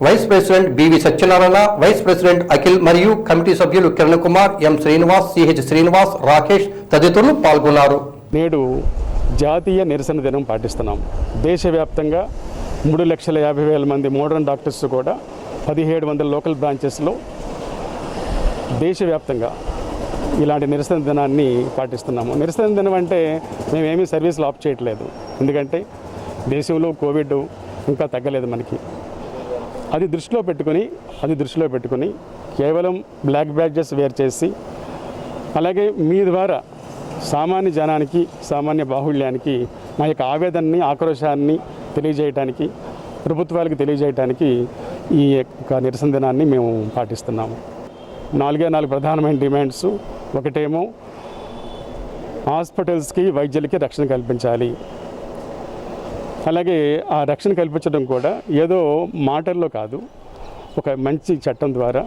vice president BV Satyanarayana, vice president Akhil మరియు కమిటీ సభ్యులు కిరణ్ కుమార్, ఎం శ్రీనివాస్, సిహెచ్ శ్రీనివాస్, రాకేష్ తదితరులు పాల్గొన్నారు. నేడు జాతీయ నిరసన దినం పాటిస్తున్నాం. దేశవ్యాప్తంగా 3,50,000 మంది మోడర్న్ డాక్టర్స్ కూడా 1700 లోకల్ బ్రాంచెస్లో దేశవ్యాప్తంగా ఇలాంటి నిరసన దినాన్ని పాటిస్తున్నాము. నిరసన దినం అంటే మేమేమీ సర్వీసులు ఆఫ్ చేయట్లేదు, ఎందుకంటే దేశంలో కోవిడ్ ఇంకా తగ్గలేదు మనకి. అది దృష్టిలో పెట్టుకొని కేవలం బ్లాక్ బ్యాడ్జెస్ వేర్ చేసి, అలాగే మీ ద్వారా సామాన్య జనానికి, సామాన్య బాహుళ్యానికి మా యొక్క ఆవేదనని, ఆక్రోశాన్ని తెలియజేయడానికి, ప్రభుత్వాలకు తెలియజేయడానికి ఈ యొక్క నిరసన దినాన్ని మేము పాటిస్తున్నాము. 4 ప్రధానమైన డిమాండ్స్. ఒకటేమో హాస్పిటల్స్కి, వైద్యులకి రక్షణ కల్పించాలి. అలాగే ఆ రక్షణ కల్పించడం కూడా ఏదో మాటల్లో కాదు, ఒక మంచి చట్టం ద్వారా,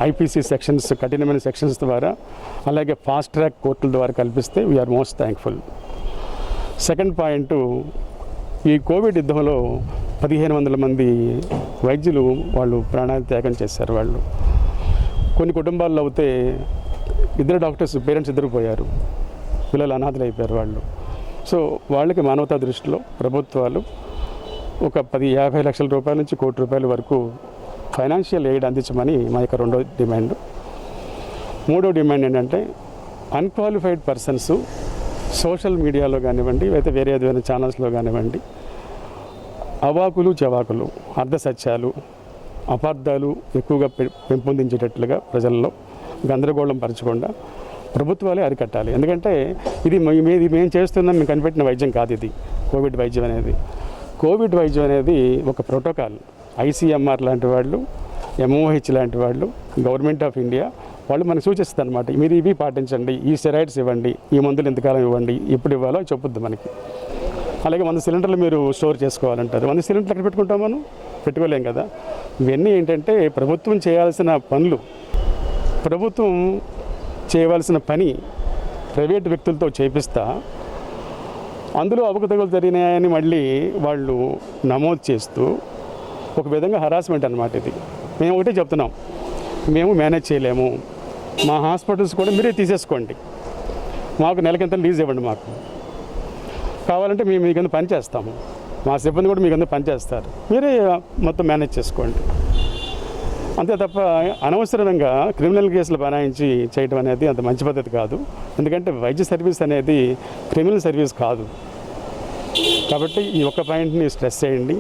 ఐపీసీ సెక్షన్స్, కఠినమైన సెక్షన్స్ ద్వారా, అలాగే ఫాస్ట్ ట్రాక్ కోర్టుల ద్వారా కల్పిస్తే we are most thankful. Second point, ఈ కోవిడ్ యుద్ధంలో 1,500 మంది వైద్యులు వాళ్ళు ప్రాణాలు త్యాగం చేశారు. వాళ్ళు కొన్ని కుటుంబాల్లో అయితే 2 డాక్టర్స్, పేరెంట్స్ ఇద్దరు పోయారు, పిల్లలు అనాథలు అయిపోయారు వాళ్ళు. సో వాళ్ళకి మానవతా దృష్టిలో ప్రభుత్వాలు ఒక 50 లక్షల రూపాయల నుంచి ₹1 కోటి వరకు ఫైనాన్షియల్ ఎయిడ్ అందించమని మా యొక్క రెండో డిమాండ్. మూడో డిమాండ్ ఏంటంటే అన్క్వాలిఫైడ్ పర్సన్స్ సోషల్ మీడియాలో కానివ్వండి, అయితే వేరే ఏదైనా ఛానల్స్లో కానివ్వండి, అవాకులు చవాకులు, అర్ధసత్యాలు, అపార్థాలు ఎక్కువగా పెంపొందించేటట్లుగా ప్రజల్లో గందరగోళం పరచకుండా ప్రభుత్వాలే అరికట్టాలి. ఎందుకంటే ఇది మేము చేస్తున్నాం, మేము కనిపెట్టిన వైద్యం కాదు ఇది. కోవిడ్ వైద్యం అనేది ఒక ప్రోటోకాల్. ICMR లాంటి వాళ్ళు, MOH లాంటి వాళ్ళు, గవర్నమెంట్ ఆఫ్ ఇండియా వాళ్ళు మనకు సూచిస్తారు అనమాట. మీరు ఇవి పాటించండి, ఈ స్టెరాయిడ్స్ ఇవ్వండి, ఈ మందులు ఎంతకాలం ఇవ్వండి, ఎప్పుడు ఇవ్వాలో చెప్పుద్ది మనకి. అలాగే 100 సిలిండర్లు మీరు స్టోర్ చేసుకోవాలంటారు. 100 సిలిండర్లు ఎక్కడ పెట్టుకుంటాం, మనం పెట్టుకోలేం కదా. ఇవన్నీ ఏంటంటే ప్రభుత్వం చేయాల్సిన పనులు, ప్రభుత్వం చేయవలసిన పని ప్రైవేట్ వ్యక్తులతో చేపిస్తా అందులో అవకతవకలు జరిగినాయని మళ్ళీ వాళ్ళు నమోదు చేస్తూ ఒక విధంగా హరాస్మెంట్ అన్నమాట ఇది. మేము ఒకటే చెప్తున్నాం, మేము మేనేజ్ చేయలేము, మా హాస్పిటల్స్ కూడా మీరే తీసేసుకోండి, మాకు నెలకింత లీజ్ ఇవ్వండి, మాకు కావాలంటే మేము మీ కింద పని చేస్తాము, మా సిబ్బంది కూడా మీ కింద పని చేస్తారు, మీరే మొత్తం మేనేజ్ చేసుకోండి. అంతే తప్ప అనవసరంగా క్రిమినల్ కేసులు బనాయించి చేయడం అనేది అంత మంచి పద్ధతి కాదు. ఎందుకంటే వైద్య సర్వీస్ అనేది క్రిమినల్ సర్వీస్ కాదు. కాబట్టి ఈ ఒక్క పాయింట్ని స్ట్రెస్ చేయండి.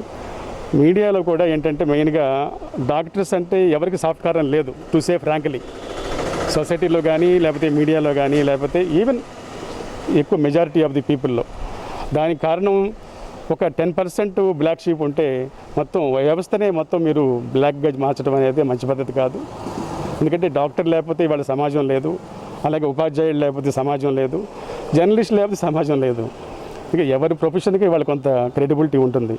మీడియాలో కూడా ఏంటంటే మెయిన్గా డాక్టర్స్ అంటే ఎవరికి సాఫ్ట్ కార్నర్ లేదు, టు సే ఫ్రాంక్లీ. సొసైటీలో కానీ లేకపోతే మీడియాలో కానీ లేకపోతే ఈవెన్ ఎక్కువ మెజారిటీ ఆఫ్ ది పీపుల్లో. దానికి కారణం ఒక 10% బ్లాక్ షీప్ ఉంటే మొత్తం వ్యవస్థనే మొత్తం మీరు బ్లాక్గా మార్చడం అనేది మంచి పద్ధతి కాదు. ఎందుకంటే డాక్టర్ లేకపోతే ఇవాళ సమాజం లేదు, అలాగే ఉపాధ్యాయులు లేకపోతే సమాజం లేదు, జర్నలిస్ట్ లేకపోతే సమాజం లేదు. ఇక ఎవరి ప్రొఫెషన్కి ఇవాళ కొంత క్రెడిబిలిటీ ఉంటుంది.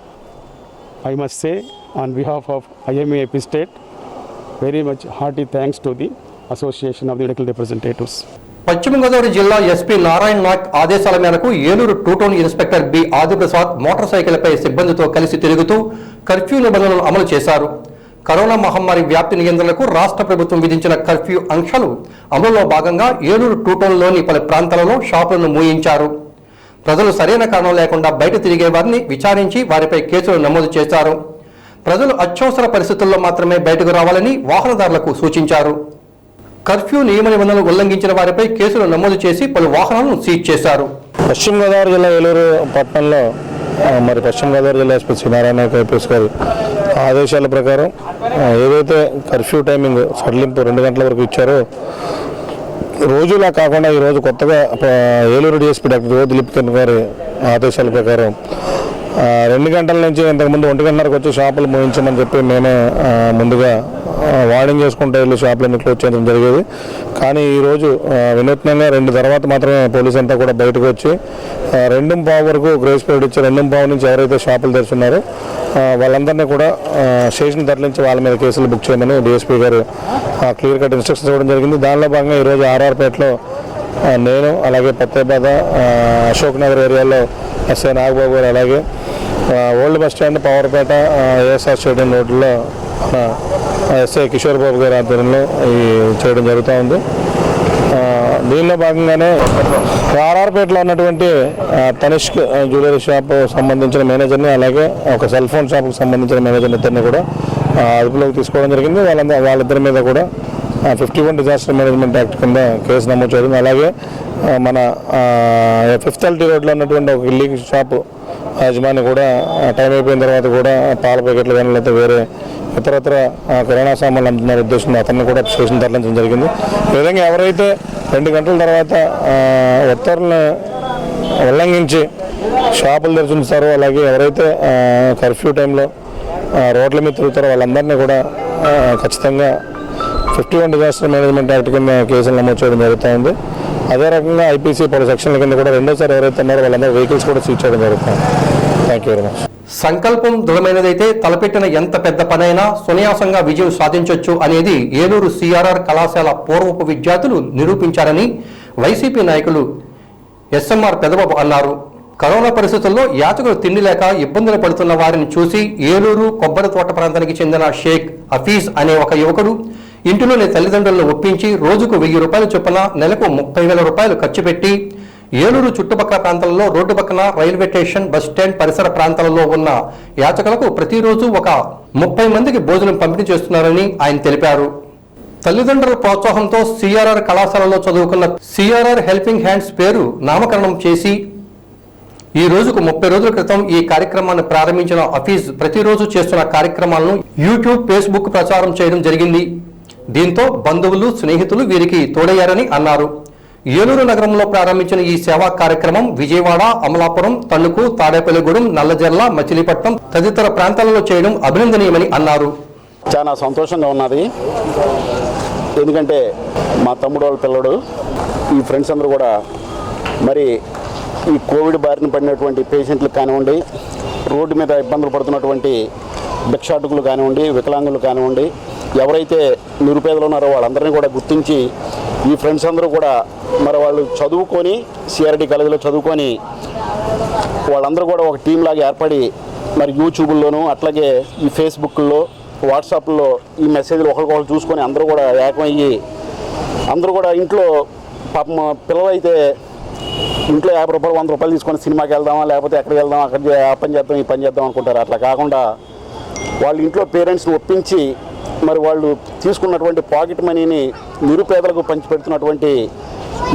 I must say on behalf of IMA Epistate, very much hearty thanks to the Association of the Medical Representatives. పశ్చిమ గోదావరి జిల్లా ఎస్పీ నారాయణ నాయక్ ఆదేశాల మేరకు Eluru 2 town inspector B Adiprasad motor సైకిల్పై సిబ్బందితో కలిసి తిరుగుతూ కర్ఫ్యూ నిబంధనలు అమలు చేశారు. కరోనా మహమ్మారి వ్యాప్తి నియంత్రణకు రాష్ట్ర ప్రభుత్వం విధించిన కర్ఫ్యూ ఆంక్షలు అమలులో భాగంగా ఏలూరు 2 టౌన్లోని పలు ప్రాంతాలలో షాపులను మూయించారు. ప్రజలు సరైన కారణం లేకుండా బయట తిరిగే వారిని విచారించి వారిపై కేసులు నమోదు చేశారు. ప్రజలు అత్యవసర పరిస్థితుల్లో మాత్రమే బయటకు రావాలని వాహనదారులకు సూచించారు. కర్ఫ్యూ నియమ నిబంధనలు ఉల్లంఘించిన వారిపై కేసులు నమోదు చేసి పలు వాహనాలను సీజ్ చేశారు. పశ్చిమ గోదావరి జిల్లా ఏలూరు పట్టణంలో మరి పశ్చిమ గోదావరి జిల్లా ఎస్పీ శ్రీ నారాయణ ఐపీఎస్ గారి ఆదేశాల ప్రకారం ఏదైతే కర్ఫ్యూ టైమింగ్ సడలింపు 2 గంటల వరకు ఇచ్చారో రోజులా కాకుండా ఈరోజు కొత్తగా ఏలూరు డిఎస్పీ డాక్టర్ దిలీప్ కిరణ్ గారి ఆదేశాల ప్రకారం 2 గంటల నుంచి ఇంతకుముందు 1 గంటన్నరకు వచ్చి షాపులు మూయించమని చెప్పి మేమే ముందుగా వార్నింగ్ చేసుకుంటే వెళ్ళి షాపులన్నీ క్లోజ్ చేయడం జరిగేది. కానీ ఈరోజు వినూత్నంగా 2 తర్వాత మాత్రమే పోలీస్ అంతా కూడా బయటకు వచ్చి 2:15 వరకు గ్రేస్ పీరియడ్ ఇచ్చి 2:15 నుంచి ఎవరైతే షాపులు తెరుచున్నారో వాళ్ళందరినీ కూడా స్టేషన్ తరలించి వాళ్ళ మీద కేసులు బుక్ చేయమని డిఎస్పీ గారు క్లియర్ కట్ ఇన్స్ట్రక్షన్స్ ఇవ్వడం జరిగింది. దానిలో భాగంగా ఈరోజు ఆర్ఆర్పేటలో నేను, అలాగే పత్తేబాద, అశోక్ నగర్ ఏరియాలో ఎస్ఐ నాగబాబు గారు, అలాగే old bus stand, Powerpet, ASR stadium రోడ్లో ఎస్ఐ కిషోర్ బాబు గారి ఆధ్వర్యంలో చేయడం జరుగుతూ ఉంది. దీనిలో భాగంగానే ఆర్ఆర్పేటలో ఉన్నటువంటి తనిష్క్ జ్యువెలరీ షాప్ సంబంధించిన మేనేజర్ని, అలాగే ఒక సెల్ ఫోన్ షాప్కి సంబంధించిన మేనేజర్ని ఇద్దరిని కూడా అదుపులోకి తీసుకోవడం జరిగింది. వాళ్ళిద్దరి మీద కూడా 51 డిజాస్టర్ మేనేజ్మెంట్ యాక్ట్ కింద కేసు నమోదు చేయడం. అలాగే మన 5th LT రోడ్లో ఉన్నటువంటి ఒక ఇల్లీగల్ షాపు యజమాని కూడా టైం అయిపోయిన తర్వాత కూడా పాల ప్యాకెట్లు కానీ లేకపోతే వేరే ఇతరత్ర కిరాణా సామాన్లు అమ్ముతున్న ఉద్దేశంతో అతన్ని కూడా స్టేషన్ తరలించడం జరిగింది. ఈ విధంగా ఎవరైతే 2 గంటల తర్వాత ఉత్తర్వులను ఉల్లంఘించి షాపులు తెరిచి ఉంచుతారో, అలాగే ఎవరైతే కర్ఫ్యూ టైంలో రోడ్ల మీద తిరుగుతారో వాళ్ళందరినీ కూడా ఖచ్చితంగా 51 డిజాస్టర్ మేనేజ్మెంట్ యాక్ట్ కింద కేసులు నమోదు చేయడం జరుగుతుంది. అదే రకంగా ఐపీసీ పలు సెక్షన్ల కింద కూడా రెండోసారి ఎవరైతే ఉన్నారో వాళ్ళందరూ వెహికల్స్ కూడా సీజ్ చేయడం జరుగుతుంది. Thank you very much. సంకల్పం దృఢమైనదైతే తలపెట్టిన ఎంత పెద్ద పనైనా సునాయాసంగా విజయం సాధించొచ్చు అనేది ఏలూరు సిఆర్ఆర్ కళాశాల పూర్వపు విద్యార్థులు నిరూపించారని వైసీపీ నాయకులు ఎస్ఎంఆర్ పెదబాబు అన్నారు. కరోనా పరిస్థితుల్లో యాచకులు తిండి లేక ఇబ్బందులు పడుతున్న వారిని చూసి ఏలూరు కొబ్బరి తోట ప్రాంతానికి చెందిన షేక్ హఫీజ్ అనే ఒక యువకుడు ఇంటిలోని తల్లిదండ్రులను ఒప్పించి రోజుకు 1000 రూపాయలు చొప్పున నెలకు 30,000 రూపాయలు ఖర్చు పెట్టి ఏలూరు చుట్టుపక్కల ప్రాంతాలలో రోడ్డు పక్కన రైల్వే స్టేషన్, బస్ స్టాండ్ పరిసర ప్రాంతాలలో ఉన్న యాచకులకు ప్రతిరోజు ఒక 30 మందికి భోజనం పంపిణీ చేస్తున్నారని ఆయన తెలిపారు. తల్లిదండ్రుల ప్రోత్సాహంతో సిఆర్ఆర్ కళాశాలలో చదువుకున్న సిఆర్ఆర్ హెల్పింగ్ హ్యాండ్స్ పేరు నామకరణం చేసి ఈ రోజుకు 30 రోజుల క్రితం ఈ కార్యక్రమాన్ని ప్రారంభించిన హఫీజ్ ప్రతిరోజు చేస్తున్న కార్యక్రమాలను యూట్యూబ్, ఫేస్బుక్ ప్రచారం చేయడం జరిగింది. దీంతో బంధువులు, స్నేహితులు వీరికి తోడయ్యారని అన్నారు. ఏలూరు నగరంలో ప్రారంభించిన ఈ సేవా కార్యక్రమం విజయవాడ, అమలాపురం, తణుకు, తాడేపల్లిగూడెం, నల్లజర్ల, మచిలీపట్నం తదితర ప్రాంతాలలో చేయడం అభినందనీయమని అన్నారు. చాలా సంతోషంగా ఉన్నది. ఎందుకంటే మా తమ్ముడు వాళ్ళ పిల్లడు, ఈ ఫ్రెండ్స్ అందరూ కూడా మరి ఈ కోవిడ్ బారిన పడినటువంటి పేషెంట్లకు కానివ్వండి, రోడ్డు మీద ఇబ్బందులు పడుతున్నటువంటి భిక్షాటకులు కానివ్వండి, వికలాంగులు కానివ్వండి, ఎవరైతే నిరుపేదలు ఉన్నారో వాళ్ళందరినీ కూడా గుర్తించి ఈ ఫ్రెండ్స్ అందరూ కూడా మరి వాళ్ళు చదువుకొని సిఆర్డి కాలేజీలో చదువుకొని వాళ్ళందరూ కూడా ఒక టీం లాగా ఏర్పడి మరి యూట్యూబ్లోను అట్లాగే ఈ ఫేస్బుక్లో వాట్సాప్లో ఈ మెసేజ్లు ఒకరికొకరు చూసుకొని అందరూ కూడా ఏకమయ్యి అందరూ కూడా ఇంట్లో పాపం పిల్లలైతే ఇంట్లో 50 రూపాయలు 100 రూపాయలు తీసుకొని సినిమాకి వెళ్దామా లేకపోతే ఎక్కడికి వెళ్దాం అక్కడ ఆ పని చేద్దాం ఈ పని చేద్దాం అనుకుంటారు. అట్లా కాకుండా వాళ్ళ ఇంట్లో పేరెంట్స్ని ఒప్పించి మరి వాళ్ళు తీసుకున్నటువంటి పాకెట్ మనీని నిరుపేదలకు పంచిపెడుతున్నటువంటి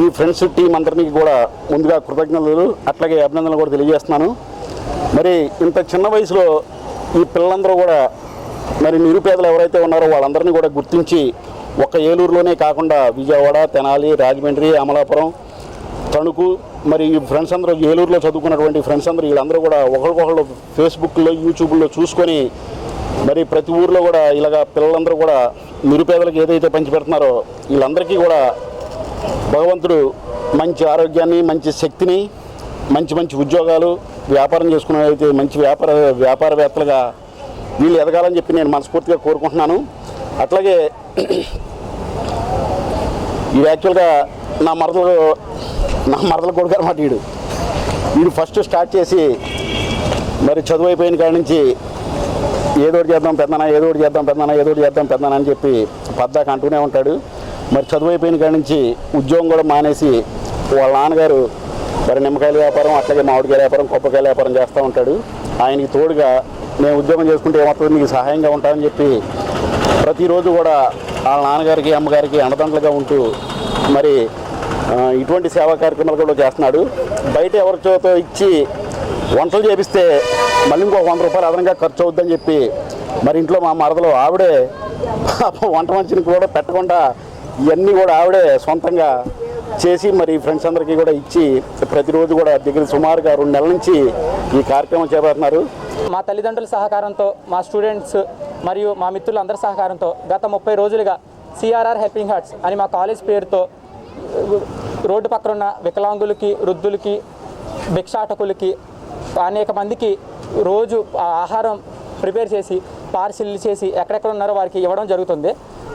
ఈ ఫ్రెండ్స్ టీం అందరినీ కూడా ముందుగా కృతజ్ఞతలు అట్లాగే అభినందనలు కూడా తెలియజేస్తున్నాను. మరి ఇంత చిన్న వయసులో ఈ పిల్లలందరూ కూడా మరి నిరుపేదలు ఎవరైతే ఉన్నారో వాళ్ళందరినీ కూడా గుర్తించి ఒక్క ఏలూరులోనే కాకుండా విజయవాడ, తెనాలి, రాజమండ్రి, అమలాపురం, తణుకు మరి ఈ ఫ్రెండ్స్ అందరూ ఏలూరులో చదువుకున్నటువంటి ఫ్రెండ్స్ అందరూ వీళ్ళందరూ కూడా ఒకరికొకళ్ళు ఫేస్బుక్లో యూట్యూబ్లో చూసుకొని మరి ప్రతి ఊర్లో కూడా ఇలాగా పిల్లలందరూ కూడా నిరుపేదలకు ఏదైతే పంచిపెడుతున్నారో వీళ్ళందరికీ కూడా భగవంతుడు మంచి ఆరోగ్యాన్ని, మంచి శక్తిని, మంచి మంచి ఉద్యోగాలు, వ్యాపారం చేసుకునేదైతే మంచి వ్యాపారవేత్తలుగా వీళ్ళు ఎదగాలని చెప్పి నేను మనస్ఫూర్తిగా కోరుకుంటున్నాను. అట్లాగే ఇది యాక్చువల్గా నా మరదల కొడుకు అన్నమాట. వీడు ఫస్ట్ స్టార్ట్ చేసి మరి చదువు అయిపోయిన కాడి నుంచి ఏదోటి చేద్దాం పెద్దనా, ఏదోటి చేద్దాం పెద్దనా, ఏదోటి చేద్దాం పెద్దనా అని చెప్పి పద్దాక అంటూనే ఉంటాడు. మరి చదువు అయిపోయిన కాడి నుంచి ఉద్యోగం కూడా మానేసి వాళ్ళ నాన్నగారు మరి నిమ్మకాయల వ్యాపారం అట్లాగే మామిడికాయల వ్యాపారం, కొబ్బరికాయల వ్యాపారం చేస్తూ ఉంటాడు. ఆయనకి తోడుగా నేను ఉద్యోగం చేసుకుంటే ఏమవుతుంది నీకు సహాయంగా ఉంటానని చెప్పి ప్రతిరోజు కూడా వాళ్ళ నాన్నగారికి అమ్మగారికి అండదండలుగా ఉంటూ మరి ఇటువంటి సేవా కార్యక్రమాలు కూడా చేస్తున్నాడు. బయట ఎవరితో ఇచ్చి వంటలు చేపిస్తే మళ్ళీ ఇంకో 100 రూపాయలు అదనంగా ఖర్చు అవుద్దని చెప్పి మరి ఇంట్లో మా మరదలు ఆవిడే వంట మనిషిని కూడా పెట్టకుండా ఇవన్నీ కూడా ఆవిడే సొంతంగా చేసి మరి ఫ్రెండ్స్ అందరికీ కూడా ఇచ్చి ప్రతిరోజు కూడా దగ్గర సుమారుగా 2 నెలల నుంచి ఈ కార్యక్రమం చేపడుతున్నారు. మా తల్లిదండ్రుల సహకారంతో, మా స్టూడెంట్స్ మరియు మా మిత్రులందరి సహకారంతో గత 30 రోజులుగా సిఆర్ఆర్ హెల్పింగ్ హార్ట్స్ అని మా కాలేజ్ పేరుతో రోడ్డు పక్కన ఉన్న వికలాంగులకి, వృద్ధులకి, భిక్షాటకులకి అనేక మందికి రోజు ఆహారం ప్రిపేర్ చేసి పార్సిల్ చేసి ఎక్కడెక్కడ ఉన్నారో వారికి ఇవ్వడం జరుగుతుంది.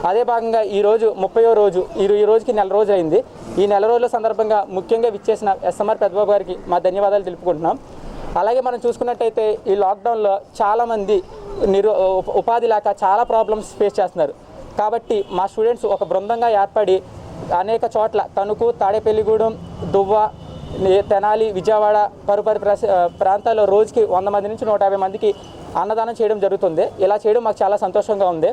అదే భాగంగా ఈరోజు 30వ రోజు, ఈ రోజుకి నెల రోజు అయింది. ఈ నెల రోజుల సందర్భంగా ముఖ్యంగా విచ్చేసిన ఎస్ఎంఆర్ పెద్దబాబు గారికి మా ధన్యవాదాలు తెలుపుకుంటున్నాం. అలాగే మనం చూసుకున్నట్టయితే ఈ లాక్డౌన్లో చాలామంది ఉపాధి లేక చాలా ప్రాబ్లమ్స్ ఫేస్ చేస్తున్నారు. కాబట్టి మా స్టూడెంట్స్ ఒక బృందంగా ఏర్పడి అనేక చోట్ల తణుకు, తాడేపల్లిగూడెం, దువ్వ, తెనాలి, విజయవాడ, పరుపరి ప్రాంతాల్లో రోజుకి 100 మంది నుంచి 150 మందికి అన్నదానం చేయడం జరుగుతుంది. ఇలా చేయడం మాకు చాలా సంతోషంగా ఉంది.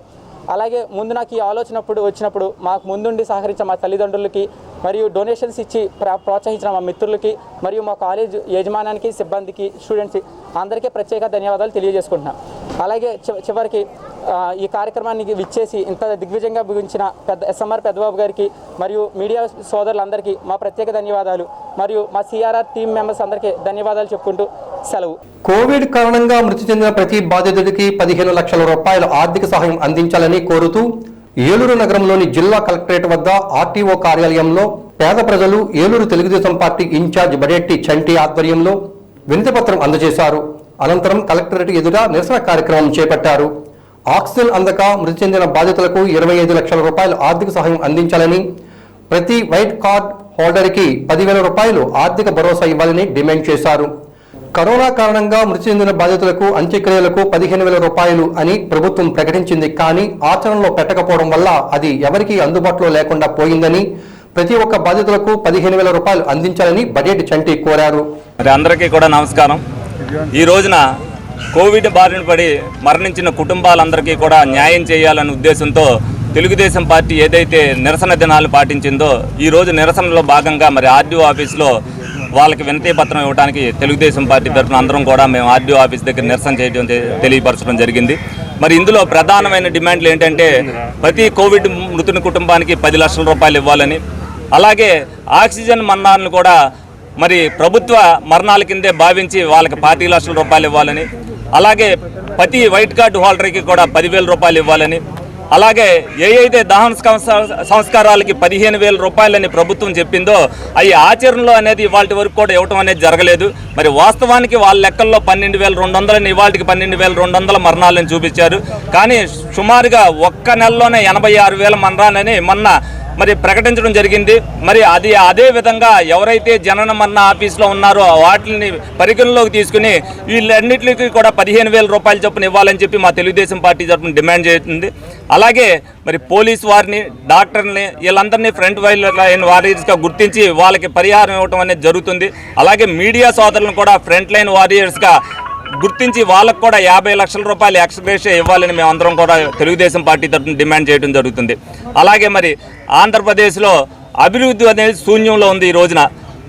అలాగే ముందు నాకు ఈ ఆలోచన వచ్చినప్పుడు మాకు ముందుండి సహకరించిన మా తల్లిదండ్రులకి మరియు డొనేషన్స్ ఇచ్చి ప్రోత్సహించిన మా మిత్రులకి మరియు మా కాలేజ్ యజమానానికి, సిబ్బందికి, స్టూడెంట్స్కి అందరికీ ప్రత్యేక ధన్యవాదాలు తెలియజేసుకుంటున్నాం. అలాగే చివరికి ఈ కార్యక్రమానికి విచ్చేసి ఇంత దిగ్విజయంగా ముగించిన ఎస్ఎంఆర్ పెద్దబాబు గారికి మరియు మీడియా సోదరులందరికీ మా ప్రత్యేక ధన్యవాదాలు మరియు మా సిఆర్ఆర్ టీమ్ మెంబర్స్ అందరికీ ధన్యవాదాలు చెప్పుకుంటూ సెలవు. కోవిడ్ కారణంగా మృతి చెందిన ప్రతి బాధితుడికి 15 లక్షల రూపాయల ఆర్థిక సహాయం అందించాలని కోరుతూ ఏలూరు నగరంలోని జిల్లా కలెక్టరేట్ వద్ద ఆర్టీఓ కార్యాలయంలో పేద ప్రజలు ఏలూరు తెలుగుదేశం పార్టీ ఇన్ఛార్జ్ బడెట్టి చంటి ఆధ్వర్యంలో వినతిపత్రం అందజేశారు. అనంతరం కలెక్టరేట్ ఎదుట నిరసన కార్యక్రమం చేపట్టారు. ఆక్సిజన్ అందక మృతి చెందిన బాధితులకు 25 లక్షల రూపాయల ఆర్థిక సహాయం అందించాలని, ప్రతి వైట్ కార్డ్ హోల్డర్కి 10,000 రూపాయలు ఆర్థిక భరోసా ఇవ్వాలని డిమాండ్ చేశారు. కరోనా కారణంగా మృతి చెందిన బాధితులకు అంత్యక్రియలకు 15,000 రూపాయలు అని ప్రభుత్వం ప్రకటించింది. కానీ ఆచరణలో పెట్టకపోవడం వల్ల అది ఎవరికీ అందుబాటులో లేకుండా పోయిందని, ప్రతి ఒక్క బాధితులకు 15,000 రూపాయలు అందించాలని బడేటి చంటి కోరారు. అందరికీ కూడా నమస్కారం. ఈ రోజున కోవిడ్ బారిన పడి మరణించిన కుటుంబాలందరికీ కూడా న్యాయం చేయాలనే ఉద్దేశంతో తెలుగుదేశం పార్టీ ఏదైతే నిరసన దినాలు పాటించిందో ఈ రోజు నిరసనలో భాగంగా మరి ఆర్డీఓ ఆఫీస్లో వాళ్ళకి వినతి పత్రం ఇవ్వడానికి తెలుగుదేశం పార్టీ తరఫున అందరం కూడా మేము ఆర్డీఓ ఆఫీస్ దగ్గర నిరసన చేయడం తెలియపరచడం జరిగింది. మరి ఇందులో ప్రధానమైన డిమాండ్లు ఏంటంటే ప్రతి కోవిడ్ మృతుని కుటుంబానికి 10 లక్షల రూపాయలు ఇవ్వాలని, అలాగే ఆక్సిజన్ మరణాలను కూడా మరి ప్రభుత్వ మరణాల కిందే భావించి వాళ్ళకి 40 లక్షల రూపాయలు ఇవ్వాలని, అలాగే ప్రతి వైట్ కార్డు హోల్డర్కి కూడా 10,000 రూపాయలు ఇవ్వాలని, అలాగే ఏదైతే దహన సంస్కారాలకి 15,000 రూపాయలని ప్రభుత్వం చెప్పిందో అవి ఆచరణలో అనేది ఇవాళ వరకు కూడా ఇవ్వటం అనేది జరగలేదు. మరి వాస్తవానికి వాళ్ళ లెక్కల్లో 12,200 ఇవాళకి 12,200 మరణాలను చూపించారు. కానీ సుమారుగా ఒక్క నెలలోనే 86,000 మరణాలని మొన్న మరి ప్రకటించడం జరిగింది. మరి అదే విధంగా ఎవరైతే జనన మరణ ఆఫీస్లో ఉన్నారో వాటిని పరిగణలోకి తీసుకుని వీళ్ళన్నింటికి కూడా 15,000 రూపాయల చొప్పున ఇవ్వాలని చెప్పి మా తెలుగుదేశం పార్టీ తరఫున డిమాండ్ చేస్తుంది. అలాగే మరి పోలీస్ వారిని, డాక్టర్ని, వీళ్ళందరినీ ఫ్రంట్ లైన్ వారియర్స్గా గుర్తించి వాళ్ళకి పరిహారం ఇవ్వడం అనేది జరుగుతుంది. అలాగే మీడియా సోదరులను కూడా ఫ్రంట్ లైన్ వారియర్స్గా గుర్తించి వాళ్ళకు కూడా 50 లక్షల రూపాయలు ఎక్స్గ్రేషియా ఇవ్వాలని మేమందరం కూడా తెలుగుదేశం పార్టీ తరఫున డిమాండ్ చేయడం జరుగుతుంది. అలాగే మరి ఆంధ్రప్రదేశ్లో అభివృద్ధి అనేది శూన్యంలో ఉంది ఈ రోజున.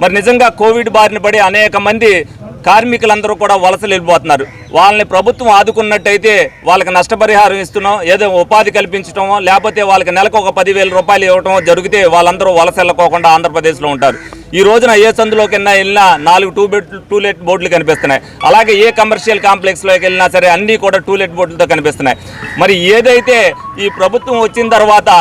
మరి నిజంగా కోవిడ్ బారిన పడి అనేక మంది కార్మికులందరూ కూడా వలసలు వెళ్ళిపోతున్నారు. వాళ్ళని ప్రభుత్వం ఆదుకున్నట్టయితే వాళ్ళకి నష్టపరిహారం ఇస్తున్నాం, ఏదో ఉపాధి కల్పించడమో లేకపోతే వాళ్ళకి నెలకు ఒక 10,000 రూపాయలు ఇవ్వటమో జరిగితే వాళ్ళందరూ వలస వెళ్ళకోకుండా ఆంధ్రప్రదేశ్లో ఉంటారు. ఈ రోజున ఏ సందులోకి వెళ్ళినా 4 టూలెట్ బోర్డులు కనిపిస్తున్నాయి. అలాగే ఏ కమర్షియల్ కాంప్లెక్స్లోకి వెళ్ళినా సరే అన్నీ కూడా టూలెట్ బోర్డులతో కనిపిస్తున్నాయి. మరి ఏదైతే ఈ ప్రభుత్వం వచ్చిన తర్వాత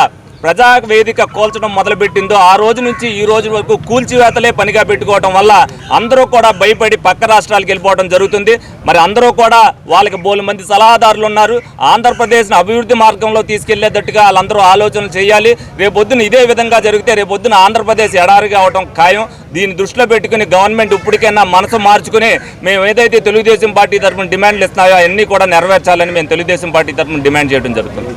ప్రజా వేదిక కూల్చడం మొదలుపెట్టిందో ఆ రోజు నుంచి ఈ రోజు వరకు కూల్చివేతలే పనిగా పెట్టుకోవడం వల్ల అందరూ కూడా భయపడి పక్క రాష్ట్రాలకు వెళ్ళిపోవడం జరుగుతుంది. మరి అందరూ కూడా వాళ్ళకి బోలు మంది సలహాదారులు ఉన్నారు. ఆంధ్రప్రదేశ్ను అభివృద్ధి మార్గంలో తీసుకెళ్లేటట్టుగా వాళ్ళందరూ ఆలోచనలు చేయాలి. రేపొద్దున ఇదే విధంగా జరిగితే రేపొద్దున ఆంధ్రప్రదేశ్ ఎడారిగా అవడం ఖాయం. దీన్ని దృష్టిలో పెట్టుకుని గవర్నమెంట్ ఇప్పటికైనా మనసు మార్చుకుని మేము ఏదైతే తెలుగుదేశం పార్టీ తరఫున డిమాండ్లు ఇస్తున్నాయో అవన్నీ కూడా నెరవేర్చాలని మేము తెలుగుదేశం పార్టీ తరఫున డిమాండ్ చేయడం జరుగుతుంది.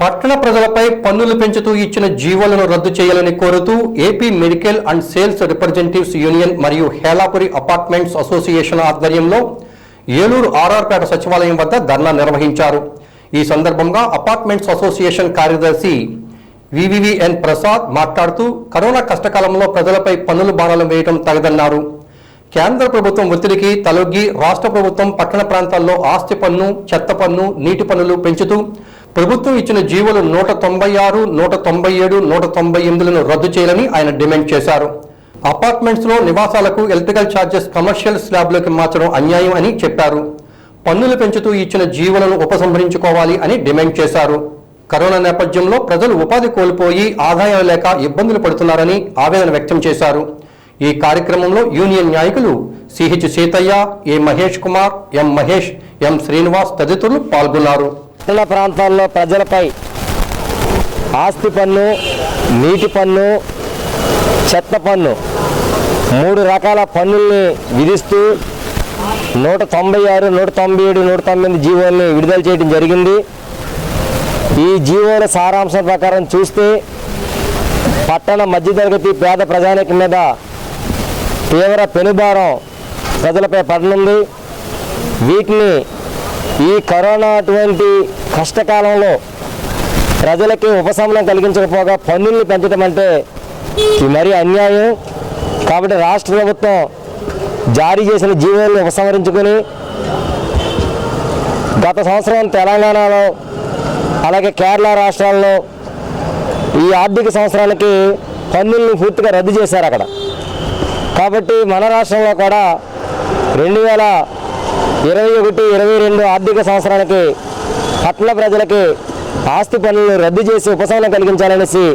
పట్టణ ప్రజలపై పన్నులు పెంచుతూ ఇచ్చిన జీవోలను రద్దు చేయాలని కోరుతూ AP medical and sales representatives union మరియు హేలాపురి అపార్ట్మెంట్స్ అసోసియేషన్ ఆధ్వర్యంలో ఏలూరు ఆర్ఆర్పేట సచివాలయం వద్ద ధర్నా నిర్వహించారు. ఈ సందర్భంగా అపార్ట్మెంట్స్ అసోసియేషన్ కార్యదర్శి వివివిఎన్ ప్రసాద్ మాట్లాడుతూ కరోనా కష్టకాలంలో ప్రజలపై పన్నుల భారాలు వేయడం తగదన్నారు. కేంద్ర ప్రభుత్వం ఒత్తిడికి తలొగ్గి రాష్ట్ర ప్రభుత్వం పట్టణ ప్రాంతాల్లో ఆస్తి పన్ను, చెత్త పన్ను, నీటి పన్నులు పెంచుతూ ప్రభుత్వం ఇచ్చిన జీవోలు 196, 197, 198లను రద్దు చేయాలని ఆయన డిమాండ్ చేశారు. అపార్ట్మెంట్స్లో నివాసాలకు ఎలక్ట్రికల్ ఛార్జెస్ కమర్షియల్ స్లాబ్లోకి మార్చడం అన్యాయం అని చెప్పారు. పన్నులు పెంచుతూ ఇచ్చిన జీవోలను ఉపసంహరించుకోవాలి అని డిమాండ్ చేశారు. కరోనా నేపథ్యంలో ప్రజలు ఉపాధి కోల్పోయి ఆదాయం లేక ఇబ్బందులు పడుతున్నారని ఆవేదన వ్యక్తం చేశారు. ఈ కార్యక్రమంలో యూనియన్ నాయకులు సిహెచ్ సీతయ్య, ఏ మహేష్ కుమార్, ఎం మహేష్, ఎం శ్రీనివాస్ తదితరులు పాల్గొన్నారు. పట్టణ ప్రాంతాల్లో ప్రజలపై ఆస్తి పన్ను, నీటి పన్ను, చెత్త పన్ను 3 రకాల పన్నుల్ని విధిస్తూ 196, 197, 198 జీవోల్ని విడుదల చేయడం జరిగింది. ఈ జీవోల సారాంశం ప్రకారం చూస్తే పట్టణ మధ్యతరగతి పేద ప్రజానికం మీద తీవ్ర పెనుభారం ప్రజలపై పడనుంది. వీటిని ఈ కరోనా అటువంటి కష్టకాలంలో ప్రజలకి ఉపశమనం కలిగించకపోగా పన్నుల్ని పెంచడం అంటే మరీ అన్యాయం. కాబట్టి రాష్ట్ర ప్రభుత్వం జారీ చేసిన జీవోలను ఉపసంహరించుకొని గత సంవత్సరం తెలంగాణలో అలాగే కేరళ రాష్ట్రాల్లో ఈ ఆర్థిక సంవత్సరానికి పన్నుల్ని పూర్తిగా రద్దు చేశారు అక్కడ. కాబట్టి మన రాష్ట్రంలో కూడా 2021-22 ఆర్థిక సంవత్సరానికి పట్టణ ప్రజలకి ఆస్తి పన్నులను రద్దు చేసి ఉపశమనం కలిగించాలనేసి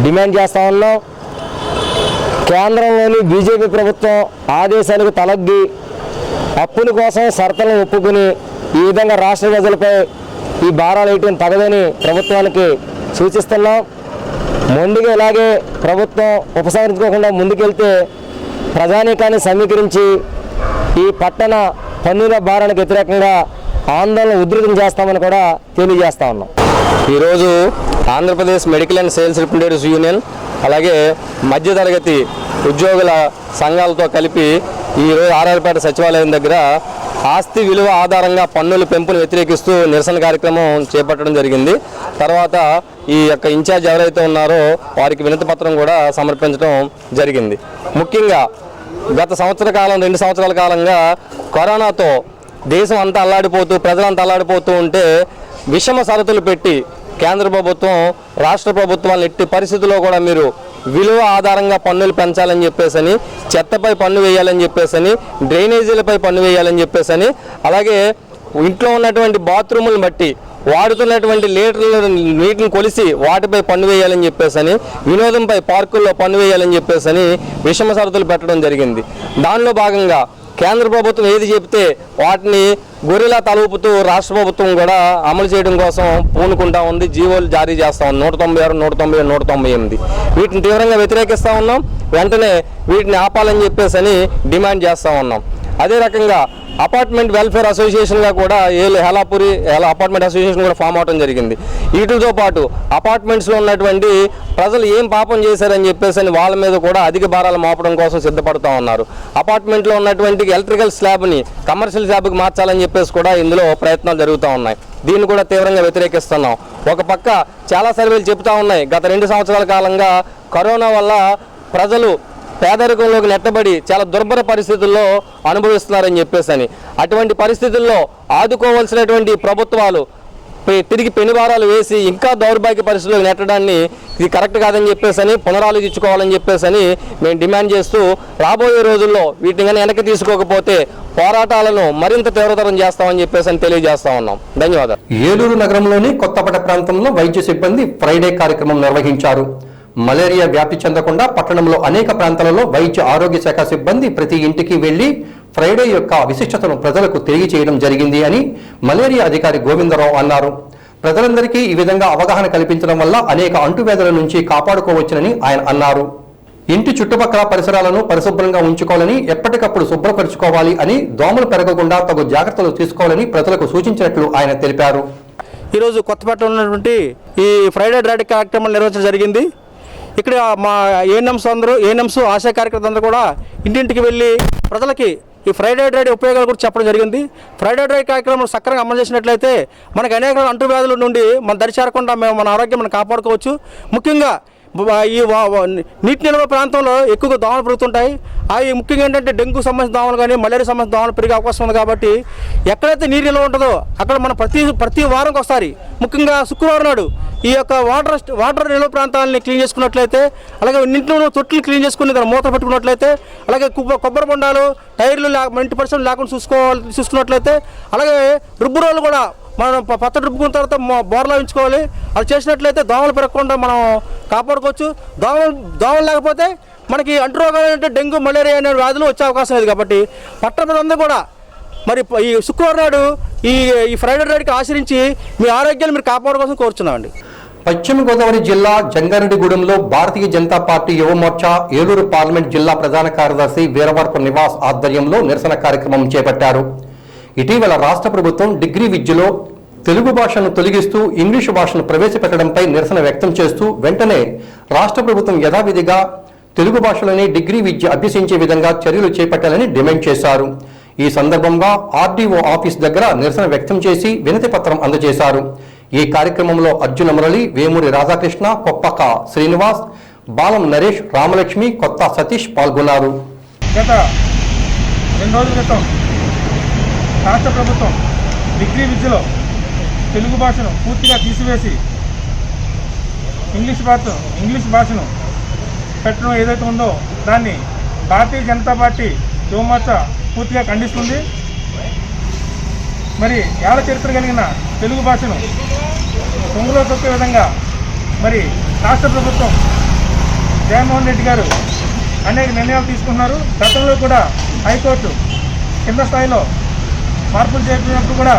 డిమాండ్ చేస్తూ ఉన్నాం. కేంద్రంలోని బీజేపీ ప్రభుత్వం ఆదేశాలకు తలొగ్గి అప్పుల కోసం షరతులను ఒప్పుకుని ఈ విధంగా రాష్ట్ర ప్రజలపై ఈ భారాలు వేయటం తగదని ప్రభుత్వానికి సూచిస్తున్నాం. మొండిగా ఇలాగే ప్రభుత్వం ఉపసంహరించుకోకుండా ముందుకెళ్తే ప్రజానీకాన్ని సమీకరించి ఈ పట్టణ పన్నుల భారానికి వ్యతిరేకంగా ఆందోళన ఉధృతం చేస్తామని కూడా తెలియజేస్తా ఉన్నాం. ఈరోజు Andhra Pradesh medical and sales representatives union అలాగే మధ్యతరగతి ఉద్యోగుల సంఘాలతో కలిపి ఈరోజు ఆర్ఆర్పేట సచివాలయం దగ్గర ఆస్తి విలువ ఆధారంగా పన్నుల పెంపును వ్యతిరేకిస్తూ నిరసన కార్యక్రమం చేపట్టడం జరిగింది. తర్వాత ఈ యొక్క ఇన్ఛార్జ్ ఎవరైతే ఉన్నారో వారికి వినతి పత్రం కూడా సమర్పించడం జరిగింది. ముఖ్యంగా గత 2 సంవత్సరాల కాలంగా కరోనాతో దేశం అంతా అల్లాడిపోతూ ప్రజలంతా అల్లాడిపోతూ ఉంటే విషమ షరతులు పెట్టి కేంద్ర ప్రభుత్వం రాష్ట్ర ప్రభుత్వాలను ఎట్టి పరిస్థితుల్లో కూడా మీరు విలువ ఆధారంగా పన్నులు పెంచాలని చెప్పేసని, చెత్తపై పన్ను వేయాలని చెప్పేసని, డ్రైనేజీలపై పన్ను వేయాలని చెప్పేసని, అలాగే ఇంట్లో ఉన్నటువంటి బాత్రూములను బట్టి వాడుతున్నటువంటి లీటర్ల నీటిని కొలిసి వాటిపై పన్ను వేయాలని చెప్పేసి, వినోదంపై పార్కుల్లో పన్ను వేయాలని చెప్పేసి విషమ షరతులు పెట్టడం జరిగింది. దానిలో భాగంగా కేంద్ర ప్రభుత్వం ఏది చెప్తే వాటిని గొర్రెలా తలూపుతూ రాష్ట్ర ప్రభుత్వం కూడా అమలు చేయడం కోసం పూనుకుంటా ఉంది. జీవోలు జారీ చేస్తూ ఉంది 196, 197, 198. వీటిని తీవ్రంగా వ్యతిరేకిస్తూ ఉన్నాం. వెంటనే వీటిని ఆపాలని చెప్పేసి డిమాండ్ చేస్తూ ఉన్నాం. అదే రకంగా అపార్ట్మెంట్ వెల్ఫేర్ అసోసియేషన్గా కూడా హేలాపురి అపార్ట్మెంట్ అసోసియేషన్ కూడా ఫామ్ అవడం జరిగింది. వీటితో పాటు అపార్ట్మెంట్స్లో ఉన్నటువంటి ప్రజలు ఏం పాపం చేశారని చెప్పేసి వాళ్ళ మీద కూడా అధిక భారాలు మోపడం కోసం సిద్ధపడుతూ ఉన్నారు. అపార్ట్మెంట్లో ఉన్నటువంటి ఎలక్ట్రికల్ స్లాబ్ని కమర్షియల్ స్లాబ్కి మార్చాలని చెప్పేసి కూడా ఇందులో ప్రయత్నాలు జరుగుతూ ఉన్నాయి. దీన్ని కూడా తీవ్రంగా వ్యతిరేకిస్తున్నాం. ఒక పక్క చాలా సర్వేలు చెబుతూ ఉన్నాయి, గత 2 సంవత్సరాల కాలంగా కరోనా వల్ల ప్రజలు పేదరికంలోకి నెట్టబడి చాలా దుర్భర పరిస్థితుల్లో అనుభవిస్తున్నారని చెప్పేసి, అటువంటి పరిస్థితుల్లో ఆదుకోవాల్సినటువంటి ప్రభుత్వాలు తిరిగి పెనుభారాలు వేసి ఇంకా దౌర్భాగ్య పరిస్థితుల్లోకి నెట్టడాన్ని ఇది కరెక్ట్ కాదని చెప్పేసి పునరాలోచించుకోవాలని చెప్పేసి మేము డిమాండ్ చేస్తూ, రాబోయే రోజుల్లో వీటిని కానీ వెనక్కి తీసుకోకపోతే పోరాటాలను మరింత తీవ్రతరం చేస్తామని చెప్పేసి తెలియజేస్తా ఉన్నాం. ధన్యవాదాలు. ఏలూరు నగరంలోని కొత్తపేట ప్రాంతంలో వైద్య సిబ్బంది ఫ్రైడే కార్యక్రమం నిర్వహించారు. మలేరియా వ్యాప్తి చెందకుండా పట్టణంలో అనేక ప్రాంతాలలో వైద్య ఆరోగ్య శాఖ సిబ్బంది ప్రతి ఇంటికి వెళ్లి ఫ్రైడే యొక్క విశిష్టతను ప్రజలకు తెలియజేయడం జరిగింది అని మలేరియా అధికారి గోవిందరావు అన్నారు. ప్రజలందరికీ ఈ విధంగా అవగాహన కల్పించడం వల్ల అనేక అంటువ్యాధుల నుంచి కాపాడుకోవచ్చునని ఆయన అన్నారు. ఇంటి చుట్టుపక్కల పరిసరాలను పరిశుభ్రంగా ఉంచుకోవాలని, ఎప్పటికప్పుడు శుభ్రపరచుకోవాలి అని, దోమలు పెరగకుండా తగు జాగ్రత్తలు తీసుకోవాలని ప్రజలకు సూచించినట్లు ఆయన తెలిపారు. ఈరోజు కొత్తపేటలో ఉన్నటువంటి ఈ ఫ్రైడే డ్రైవ్ కార్యక్రమం నిర్వహించడం జరిగింది. ఇక్కడ మా ఏఎన్ఎంస్ ఆశా కార్యకర్తలు అందరూ కూడా ఇంటింటికి వెళ్ళి ప్రజలకి ఈ ఫ్రైడే డ్రైవ్ ఉపయోగాల గురించి చెప్పడం జరిగింది. ఫ్రైడే డ్రైవ్ కార్యక్రమం సక్రమంగా అమలు చేసినట్లయితే మనకు అనేక అంటువ్యాధుల నుండి మన దరిచేరకుండా మేము మన ఆరోగ్యం మనం కాపాడుకోవచ్చు. ముఖ్యంగా ఈ నీటి నిల్వ ప్రాంతంలో ఎక్కువగా దోమలు పెరుగుతుంటాయి. అవి ముఖ్యంగా ఏంటంటే డెంగ్యూ సంబంధించిన దోమలు కానీ మలేరియా సంబంధించిన దోమలు పెరిగే అవకాశం ఉంది. కాబట్టి ఎక్కడైతే నీరు నిల్వ ఉంటుందో అక్కడ మనం ప్రతి వారంకి ఒకసారి, ముఖ్యంగా శుక్రవారం నాడు ఈ యొక్క వాటర్ నిల్వ ప్రాంతాలని క్లీన్ చేసుకున్నట్లయితే, అలాగే ఇంట్లో తొట్టులు క్లీన్ చేసుకుని దాన్ని మూత పెట్టుకున్నట్లయితే, అలాగే కొబ్బరి బొండాలు టైర్లు ఇంటి పరిశ్రమలు లేకుండా చూసుకున్నట్లయితే, అలాగే రుబ్బు రోలు కూడా మనం పచ్చడి రుబ్బుకున్న తర్వాత బోర్లా ఉంచుకోవాలి. అది చేసినట్లయితే దోమలు పెరగకుండా మనం కాపాడుకోవచ్చు. దోమలు లేకపోతే మనకి అంటురోగాలు అంటే డెంగ్యూ మలేరియా అనే వ్యాధులు వచ్చే అవకాశం లేదు. కాబట్టి పట్టణ ప్రజలందరూ కూడా మరి ఈ శుక్రవారం నాడు ఈ ఫ్రైడే రైడ్కి ఆచరించి మీ ఆరోగ్యాన్ని మీరు కాపాడుకోవాలని కోరుచున్నామండి. పశ్చిమ గోదావరి జిల్లా జంగారెడ్డిగూడెంలో భారతీయ జనతా పార్టీ యువ మోర్చా ఏలూరు పార్లమెంట్ జిల్లా ప్రధాన కార్యదర్శి వీరవరపు నివాస్ ఆధ్వర్యంలో నిరసన కార్యక్రమం చేపట్టారు. ఇటీవల రాష్ట్ర ప్రభుత్వం డిగ్రీ విద్యలో తెలుగు భాషను తొలగిస్తూ ఇంగ్లీషు భాషను ప్రవేశపెట్టడంపై నిరసన వ్యక్తం చేస్తూ వెంటనే రాష్ట్ర ప్రభుత్వం యథావిధిగా తెలుగు భాషలోనే డిగ్రీ విద్య అభ్యసించే విధంగా చర్యలు చేపట్టాలని డిమాండ్ చేశారు. ఈ సందర్భంగా ఆర్డీఓ ఆఫీస్ దగ్గర నిరసన వ్యక్తం చేసి వినతి పత్రం అందజేశారు. ఈ కార్యక్రమంలో అర్జున మురళి, వేమూరి రాధాకృష్ణ, కొప్పక శ్రీనివాస్, బాలం నరేష్, రామలక్ష్మి, కొత్త సతీష్ పాల్గొన్నారు. గత 2 రోజుల క్రితం రాష్ట్ర ప్రభుత్వం డిగ్రీ విద్యలో తెలుగు భాషను పూర్తిగా తీసివేసి ఇంగ్లీష్ భాషను పెట్టడం ఏదైతే ఉందో దాన్ని భారతీయ జనతా పార్టీ యువ మోర్చా పూర్తిగా ఖండిస్తుంది. మరి ఏళ్ల చరిత్ర కలిగిన తెలుగు భాషను పొంగులో తొక్కే విధంగా మరి రాష్ట్ర ప్రభుత్వం జగన్మోహన్ రెడ్డి గారు అనేక నిర్ణయాలు తీసుకున్నారు. గతంలో కూడా హైకోర్టు కింద స్థాయిలో మార్పులు చేసినప్పుడు కూడా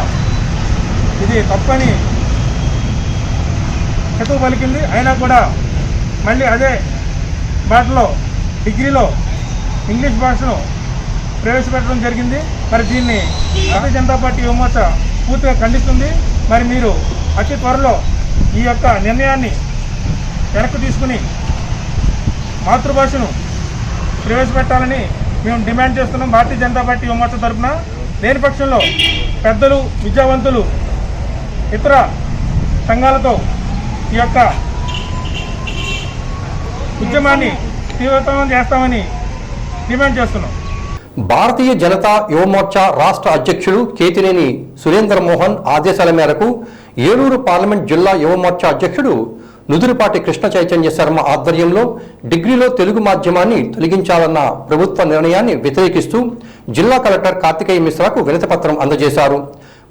ఇది తప్పని హితవు పలికింది. అయినా కూడా మళ్ళీ అదే బాటలో డిగ్రీలో ఇంగ్లీష్ భాషను ప్రవేశపెట్టడం జరిగింది. మరి దీన్ని భారతీయ జనతా పార్టీ యువ మోర్చా పూర్తిగా ఖండిస్తుంది. మరి మీరు అతి త్వరలో ఈ యొక్క నిర్ణయాన్ని వెనక్కి తీసుకుని మాతృభాషను ప్రవేశపెట్టాలని మేము డిమాండ్ చేస్తున్నాం భారతీయ జనతా పార్టీ యువ మోర్చా తరఫున. లేని పక్షంలో పెద్దలు, విద్యావంతులు, ఇతర సంఘాలతో ఈ యొక్క ఉద్యమాన్ని తీవ్రతరం చేస్తామని డిమాండ్ చేస్తున్నాం. భారతీయ జనతా యువ మోర్చా రాష్ట్ర అధ్యక్షులు కేతినేని సురేంద్ర మోహన్ ఆదేశాల మేరకు ఏలూరు పార్లమెంట్ జిల్లా యువ మోర్చా అధ్యక్షుడు నుదురుపాటి కృష్ణ చైతన్య శర్మ ఆధ్వర్యంలో డిగ్రీలో తెలుగు మాధ్యమాన్ని తొలగించాలన్న ప్రభుత్వ నిర్ణయాన్ని వ్యతిరేకిస్తూ జిల్లా కలెక్టర్ కార్తికేయ మిశ్రాకు వినతిపత్రం అందజేశారు.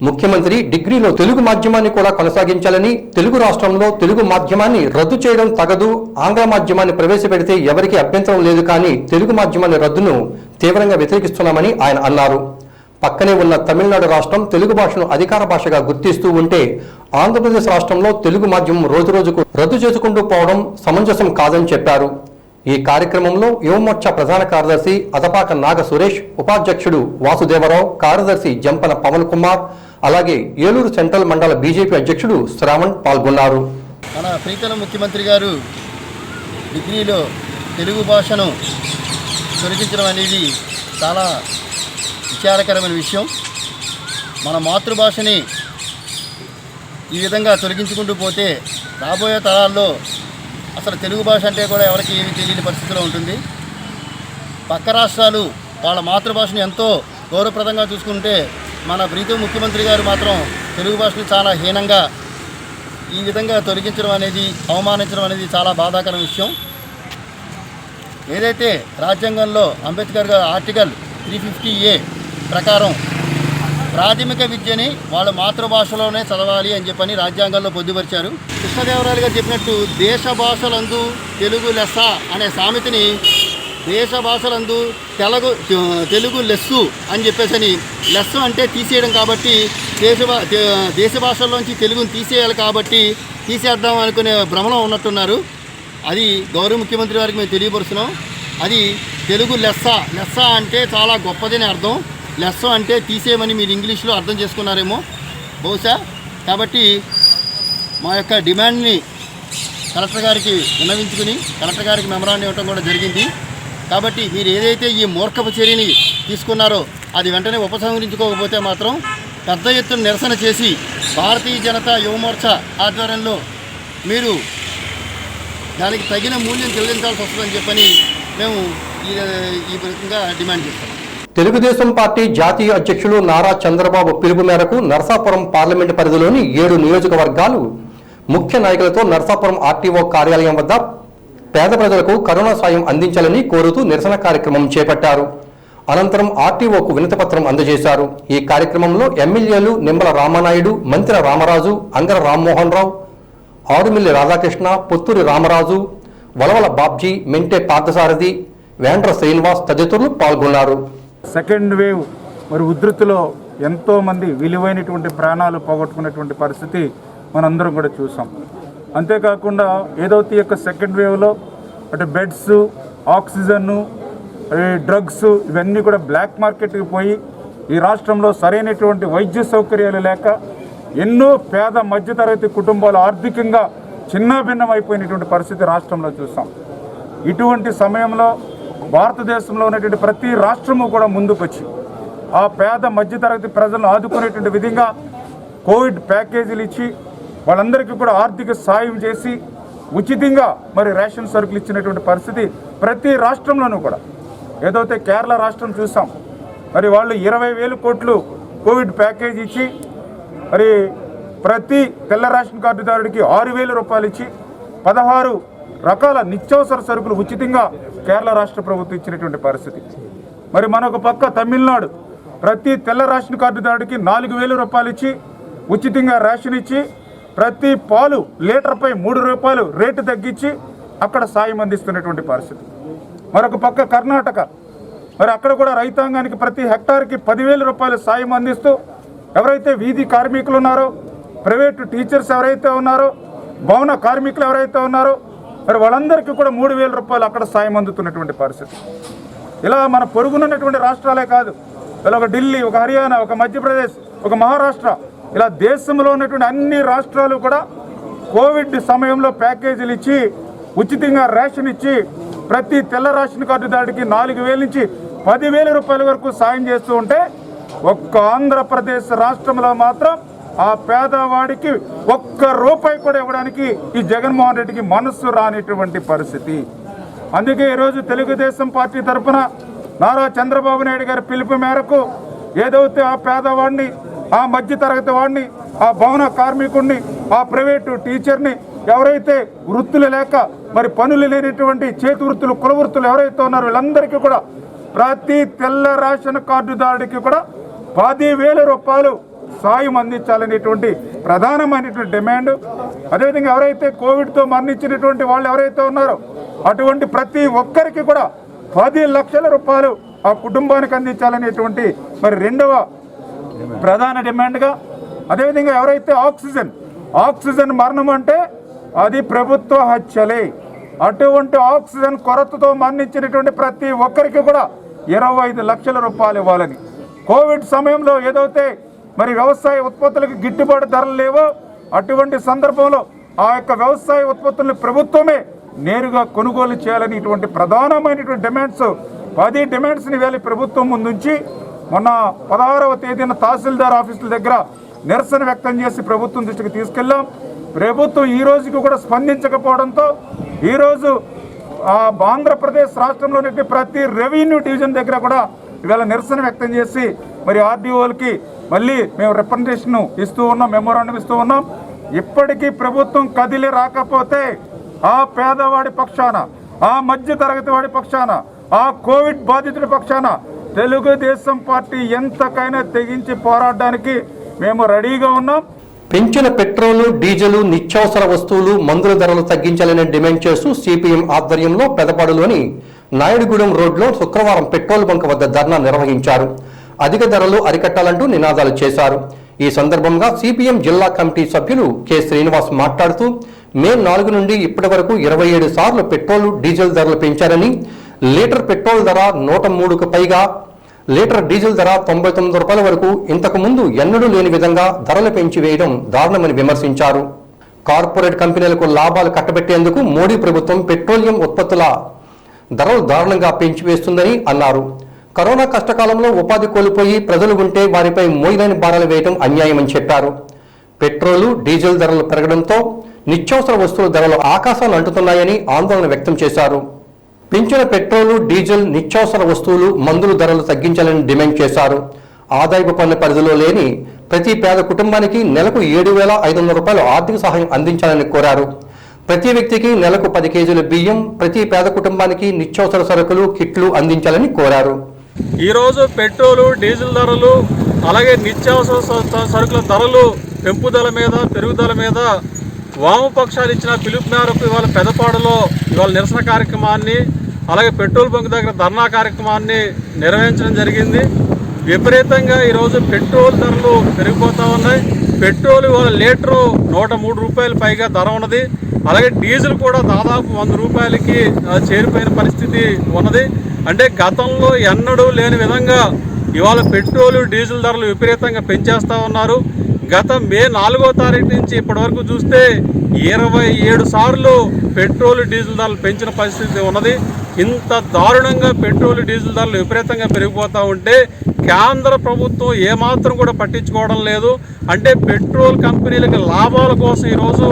ముఖ్యమంత్రి డిగ్రీలో తెలుగు మాధ్యమాన్ని కూడా కొనసాగించాలని, తెలుగు రాష్ట్రంలో తెలుగు మాధ్యమాన్ని రద్దు చేయడం తగదు, ఆంగ్ల మాధ్యమాన్ని ప్రవేశపెడితే ఎవరికీ అభ్యంతరం లేదు, కానీ తెలుగు మాధ్యమాన్ని రద్దును తీవ్రంగా వ్యతిరేకిస్తున్నామని ఆయన అన్నారు. పక్కనే ఉన్న తమిళనాడు రాష్ట్రం తెలుగు భాషను అధికార భాషగా గుర్తిస్తూ ఉంటే ఆంధ్రప్రదేశ్ రాష్ట్రంలో తెలుగు మాధ్యమం రోజురోజుకు రద్దు చేసుకుంటూ పోవడం సమంజసం కాదని చెప్పారు. ఈ కార్యక్రమంలో యువమోర్చా ప్రధాన కార్యదర్శి అదపాక నాగ సురేష్, ఉపాధ్యక్షుడు వాసుదేవరావు, కార్యదర్శి జంపన పవన్ కుమార్, అలాగే ఏలూరు సెంట్రల్ మండల బీజేపీ అధ్యక్షుడు శ్రావణ్ పాల్గొన్నారు. మన ప్రీతమ ముఖ్యమంత్రి గారు డిగ్రీలో తెలుగు భాషను తొలగించడం అనేది చాలా విచారకరమైన విషయం. మన మాతృభాషని ఈ విధంగా తొలగించుకుంటూ పోతే రాబోయే తరాల్లో అసలు తెలుగు భాష అంటే కూడా ఎవరికి ఏమీ తెలియని పరిస్థితిలో ఉంటుంది. పక్క రాష్ట్రాలు వాళ్ళ మాతృభాషను ఎంతో గౌరవప్రదంగా చూసుకుంటే మన ప్రీతమ ముఖ్యమంత్రి గారు మాత్రం తెలుగు భాషను చాలా హీనంగా ఈ విధంగా తొలగించడం అనేది, అవమానించడం అనేది చాలా బాధాకర విషయం. ఏదైతే రాజ్యాంగంలో అంబేద్కర్ గారు ఆర్టికల్ 350A ప్రకారం ప్రాథమిక విద్యని వాళ్ళ మాతృభాషలోనే చదవాలి అని చెప్పని రాజ్యాంగంలో పొందుపరిచారు. కృష్ణదేవరాయలు గారు చెప్పినట్టు దేశ భాషలందు తెలుగు లెస్స అనే సామెతని దేశ భాషలందు తెలుగు లెస్సు అని చెప్పేసని, లెస్సు అంటే తీసేయడం కాబట్టి దేశ భాషల్లోంచి తెలుగుని తీసేయాలి కాబట్టి తీసేద్దాం అనుకునే భ్రమలో ఉన్నట్టున్నారు. అది గౌరవ ముఖ్యమంత్రి వారికి మేము తెలియపరుస్తున్నాం. అది తెలుగు లెస్స, లెస్స అంటే చాలా గొప్పదని అర్థం. లెస్స అంటే తీసేయమని మీరు ఇంగ్లీష్లో అర్థం చేసుకున్నారేమో బహుశా. కాబట్టి మా యొక్క డిమాండ్ని కలెక్టర్ గారికి విన్నవించుకుని కలెక్టర్ గారికి మెమరాండం ఇవ్వడం కూడా జరిగింది. కాబట్టి మీరు ఏదైతే ఈ మూర్ఖపు చర్యని తీసుకున్నారో అది వెంటనే ఉపసంహరించుకోకపోతే మాత్రం పెద్ద ఎత్తున నిరసన చేసి భారతీయ జనతా యువమోర్చా ఆధ్వర్యంలో మీరు దానికి తగిన మూల్యం చెల్లించాల్సి వస్తుందని చెప్పని మేము ఈ విధంగా డిమాండ్ చేస్తాం. తెలుగుదేశం పార్టీ జాతీయ అధ్యక్షులు నారా చంద్రబాబు పిలుపు మేరకు నరసాపురం పార్లమెంటు పరిధిలోని 7 నియోజకవర్గాలు ముఖ్య నాయకులతో నరసాపురం ఆర్టీఓ కార్యాలయం వద్ద పేద ప్రజలకు కరోనా సాయం అందించాలని కోరుతూ నిరసన కార్యక్రమం చేపట్టారు. అనంతరం ఆర్టీఓకు వినతిపత్రం అందజేశారు. ఈ కార్యక్రమంలో ఎమ్మెల్యేలు నిమ్మల రామానాయుడు, మంత్రి రామరాజు, అంగర రామ్మోహన్ రావు, ఆరుమిల్లి రాధాకృష్ణ, పుత్తూరి రామరాజు, వలవల బాబ్జీ, మెంటే పార్థసారథి, వేండ్ర శ్రీనివాస్ తదితరులు పాల్గొన్నారు. సెకండ్ వేవ్ మరి ఉధృతిలో ఎంతోమంది విలువైనటువంటి ప్రాణాలు పోగొట్టుకున్నటువంటి పరిస్థితి మనందరం కూడా చూసాం. అంతేకాకుండా ఏదైతే ఈ యొక్క సెకండ్ వేవ్లో అంటే బెడ్స్, ఆక్సిజన్ను, డ్రగ్స్ ఇవన్నీ కూడా బ్లాక్ మార్కెట్కి పోయి ఈ రాష్ట్రంలో సరైనటువంటి వైద్య సౌకర్యాలు లేక ఎన్నో పేద మధ్యతరగతి కుటుంబాలు ఆర్థికంగా చిన్నాభిన్నం అయిపోయినటువంటి పరిస్థితి రాష్ట్రంలో చూసాం. ఇటువంటి సమయంలో భారతదేశంలో ఉన్నటువంటి ప్రతి రాష్ట్రము కూడా ముందుకొచ్చి ఆ పేద మధ్యతరగతి ప్రజలను ఆదుకునేటువంటి విధంగా కోవిడ్ ప్యాకేజీలు ఇచ్చి వాళ్ళందరికీ కూడా ఆర్థిక సాయం చేసి ఉచితంగా మరి రేషన్ సరుకులు ఇచ్చినటువంటి పరిస్థితి ప్రతి రాష్ట్రంలోనూ కూడా. ఏదైతే కేరళ రాష్ట్రం చూసాం, మరి వాళ్ళు 20,000 కోట్లు కోవిడ్ ప్యాకేజ్ ఇచ్చి మరి ప్రతి తెల్ల రేషన్ కార్డుదారుడికి 6,000 రూపాయలు ఇచ్చి 16 రకాల నిత్యావసర సరుకులు ఉచితంగా కేరళ రాష్ట్ర ప్రభుత్వం ఇచ్చినటువంటి పరిస్థితి. మరి మనొక పక్క తమిళనాడు ప్రతి తెల్ల రేషన్ కార్డుదారుడికి 4,000 రూపాయలు ఇచ్చి ఉచితంగా రేషన్ ఇచ్చి ప్రతి పాలు లీటర్పై 3 రూపాయలు రేటు తగ్గించి అక్కడ సాయం అందిస్తున్నటువంటి పరిస్థితి. మరొక పక్క కర్ణాటక, మరి అక్కడ కూడా రైతాంగానికి ప్రతి హెక్టార్కి 10,000 రూపాయలు సాయం అందిస్తూ ఎవరైతే వీధి కార్మికులు ఉన్నారో, ప్రైవేటు టీచర్స్ ఎవరైతే ఉన్నారో, భవన కార్మికులు ఎవరైతే ఉన్నారో మరి వాళ్ళందరికీ కూడా 3,000 రూపాయలు అక్కడ సాయం అందుతున్నటువంటి పరిస్థితి. ఇలా మన పొరుగునున్నటువంటి రాష్ట్రాలే కాదు, ఇలా ఒక ఢిల్లీ, ఒక హర్యానా, ఒక మధ్యప్రదేశ్, ఒక మహారాష్ట్ర, ఇలా దేశంలో ఉన్నటువంటి అన్ని రాష్ట్రాలు కూడా కోవిడ్ సమయంలో ప్యాకేజీలు ఇచ్చి ఉచితంగా రేషన్ ఇచ్చి ప్రతి తెల్ల రేషన్ కార్డుదారుడికి 4,000 నుంచి 10,000 రూపాయల వరకు సాయం చేస్తూ ఉంటే ఒక్క ఆంధ్రప్రదేశ్ రాష్ట్రంలో మాత్రం ఆ పేదవాడికి 1 రూపాయి కూడా ఇవ్వడానికి ఈ జగన్మోహన్ రెడ్డికి మనస్సు రానిటువంటి పరిస్థితి. అందుకే ఈరోజు తెలుగుదేశం పార్టీ తరఫున నారా చంద్రబాబు నాయుడు గారి పిలుపు మేరకు ఏదైతే ఆ పేదవాడిని, ఆ మధ్యతరగతి వాడిని, ఆ భవన కార్మికుడిని, ఆ ప్రైవేటు టీచర్ని, ఎవరైతే వృత్తులు లేక మరి పనులు లేనటువంటి చేతి వృత్తులు, కుల వృత్తులు ఎవరైతే ఉన్నారో వీళ్ళందరికీ కూడా ప్రతి తెల్ల రేషన్ కార్డుదారుడికి కూడా 10,000 రూపాయలు సాయం అందించాలనేటువంటి ప్రధానమైనటువంటి డిమాండ్. అదేవిధంగా ఎవరైతే కోవిడ్తో మరణించినటువంటి వాళ్ళు ఎవరైతే ఉన్నారో అటువంటి ప్రతి ఒక్కరికి కూడా 10 లక్షల రూపాయలు ఆ కుటుంబానికి అందించాలనేటువంటి మరి రెండవ ప్రధాన డిమాండ్గా. అదేవిధంగా ఎవరైతే ఆక్సిజన్ మరణం అంటే అది ప్రభుత్వ హత్యలే. అటువంటి ఆక్సిజన్ కొరతతో మరణించినటువంటి ప్రతి ఒక్కరికి కూడా 25 లక్షల రూపాయలు ఇవ్వాలని. కోవిడ్ సమయంలో ఏదైతే మరి వ్యవసాయ ఉత్పత్తులకు గిట్టుబాటు ధరలు లేవో అటువంటి సందర్భంలో ఆ యొక్క వ్యవసాయ ఉత్పత్తులను ప్రభుత్వమే నేరుగా కొనుగోలు చేయాలని ఇటువంటి ప్రధానమైనటువంటి డిమాండ్స్ 10 డిమాండ్స్ని వేళ ప్రభుత్వం ముందుంచి మొన్న 16వ తేదీన తహసీల్దార్ ఆఫీసుల దగ్గర నిరసన వ్యక్తం చేసి ప్రభుత్వం దృష్టికి తీసుకెళ్ళాం. ప్రభుత్వం ఈ రోజుకి కూడా స్పందించకపోవడంతో ఈరోజు ఆంధ్రప్రదేశ్ రాష్ట్రంలోని ప్రతి రెవెన్యూ డివిజన్ దగ్గర కూడా ఇవాళ నిరసన వ్యక్తం చేసి మరి ఆర్డీఓలకి మళ్ళీ మేము రిప్రజెంటేషన్ ఇస్తూ ఉన్నాం, మెమోరాండం ఇస్తూ ఉన్నాం. ఇప్పటికీ ప్రభుత్వం కదిలి రాకపోతే ఆ పేదవాడి పక్షాన, ఆ మధ్య తరగతి వాడి పక్షాన, ఆ కోవిడ్ బాధితుడి పక్షాన తెలుగుదేశం పార్టీ ఎంతకైనా తెగించి పోరాడడానికి మేము రెడీగా ఉన్నాం. పెంచిన పెట్రోలు, డీజిల్, నిత్యావసర వస్తువులు, మందుల ధరలు తగ్గించాలని డిమాండ్ చేస్తూ సిపిఎం ఆధ్వర్యంలో పెదపాడులోని నాయుడుగూడెం రోడ్లో శుక్రవారం పెట్రోల్ బంక్ వద్ద ధర్నా నిర్వహించారు. అధిక ధరలు అరికట్టాలంటూ నినాదాలు చేశారు. ఈ సందర్భంగా సిపిఎం జిల్లా కమిటీ సభ్యులు కె శ్రీనివాస్ మాట్లాడుతూ మే 4 నుండి ఇప్పటి వరకు 27 సార్లు పెట్రోల్, డీజిల్ ధరలు పెంచారని, లీటర్ పెట్రోల్ ధర 103కు పైగా, లీటర్ డీజిల్ ధర 99 రూపాయల వరకు ఇంతకు ముందు ఎన్నడూ లేని విధంగా ధరలు పెంచి వేయడం దారుణమని విమర్శించారు. కార్పొరేట్ కంపెనీలకు లాభాలు కట్టబెట్టేందుకు మోడీ ప్రభుత్వం పెట్రోలియం ఉత్పత్తుల ధరలు దారుణంగా పెంచివేస్తుందని అన్నారు. కరోనా కష్టకాలంలో ఉపాధి కోల్పోయి ప్రజలు ఉంటే వారిపై మోయలేని భారాలు వేయడం అన్యాయమని చెప్పారు. పెట్రోలు, డీజిల్ ధరలు పెరగడంతో నిత్యావసర వస్తువుల ధరలు ఆకాశాన్ని అంటుతున్నాయని ఆందోళన వ్యక్తం చేశారు. పెంచిన పెట్రోలు, డీజిల్, నిత్యావసర వస్తువులు, మందుల ధరలు తగ్గించాలని డిమాండ్ చేశారు. ఆదాయపు పన్ను పరిధిలో లేని ప్రతి పేద కుటుంబానికి నెలకు 7,500 రూపాయలు ఆర్థిక సహాయం అందించాలని కోరారు. ప్రతి వ్యక్తికి నెలకు 10 కేజీల బియ్యం, ప్రతి పేద కుటుంబానికి నిత్యావసర సరుకులు, కిట్లు అందించాలని కోరారు. ఈరోజు పెట్రోలు, డీజిల్ ధరలు అలాగే నిత్యావసర సరుకుల ధరలు పెంపుదల మీద, పెరుగుదల మీద వామపక్షాలు ఇచ్చిన పిలుపు మేరకు ఇవాళ పెదపాడులో ఇవాళ నిరసన కార్యక్రమాన్ని, అలాగే పెట్రోల్ బంక్ దగ్గర ధర్నా కార్యక్రమాన్ని నిర్వహించడం జరిగింది. విపరీతంగా ఈరోజు పెట్రోల్ ధరలు పెరిగిపోతూ ఉన్నాయి. పెట్రోల్ ఇవాళ లీటరు 103 రూపాయలు పైగా ధర ఉన్నది. అలాగే డీజిల్ కూడా దాదాపు 100 రూపాయలకి చేరిపోయిన పరిస్థితి ఉన్నది. అంటే గతంలో ఎన్నడూ లేని విధంగా ఇవాళ పెట్రోలు, డీజిల్ ధరలు విపరీతంగా పెంచేస్తూ ఉన్నారు. గత మే 4వ తారీఖు నుంచి ఇప్పటి వరకు చూస్తే 27 సార్లు పెట్రోల్, డీజిల్ ధరలు పెంచిన పరిస్థితి ఉన్నది. ఇంత దారుణంగా పెట్రోల్, డీజిల్ ధరలు విపరీతంగా పెరిగిపోతూ ఉంటే కేంద్ర ప్రభుత్వం ఏమాత్రం కూడా పట్టించుకోవడం లేదు. అంటే పెట్రోల్ కంపెనీలకు లాభాల కోసం ఈరోజు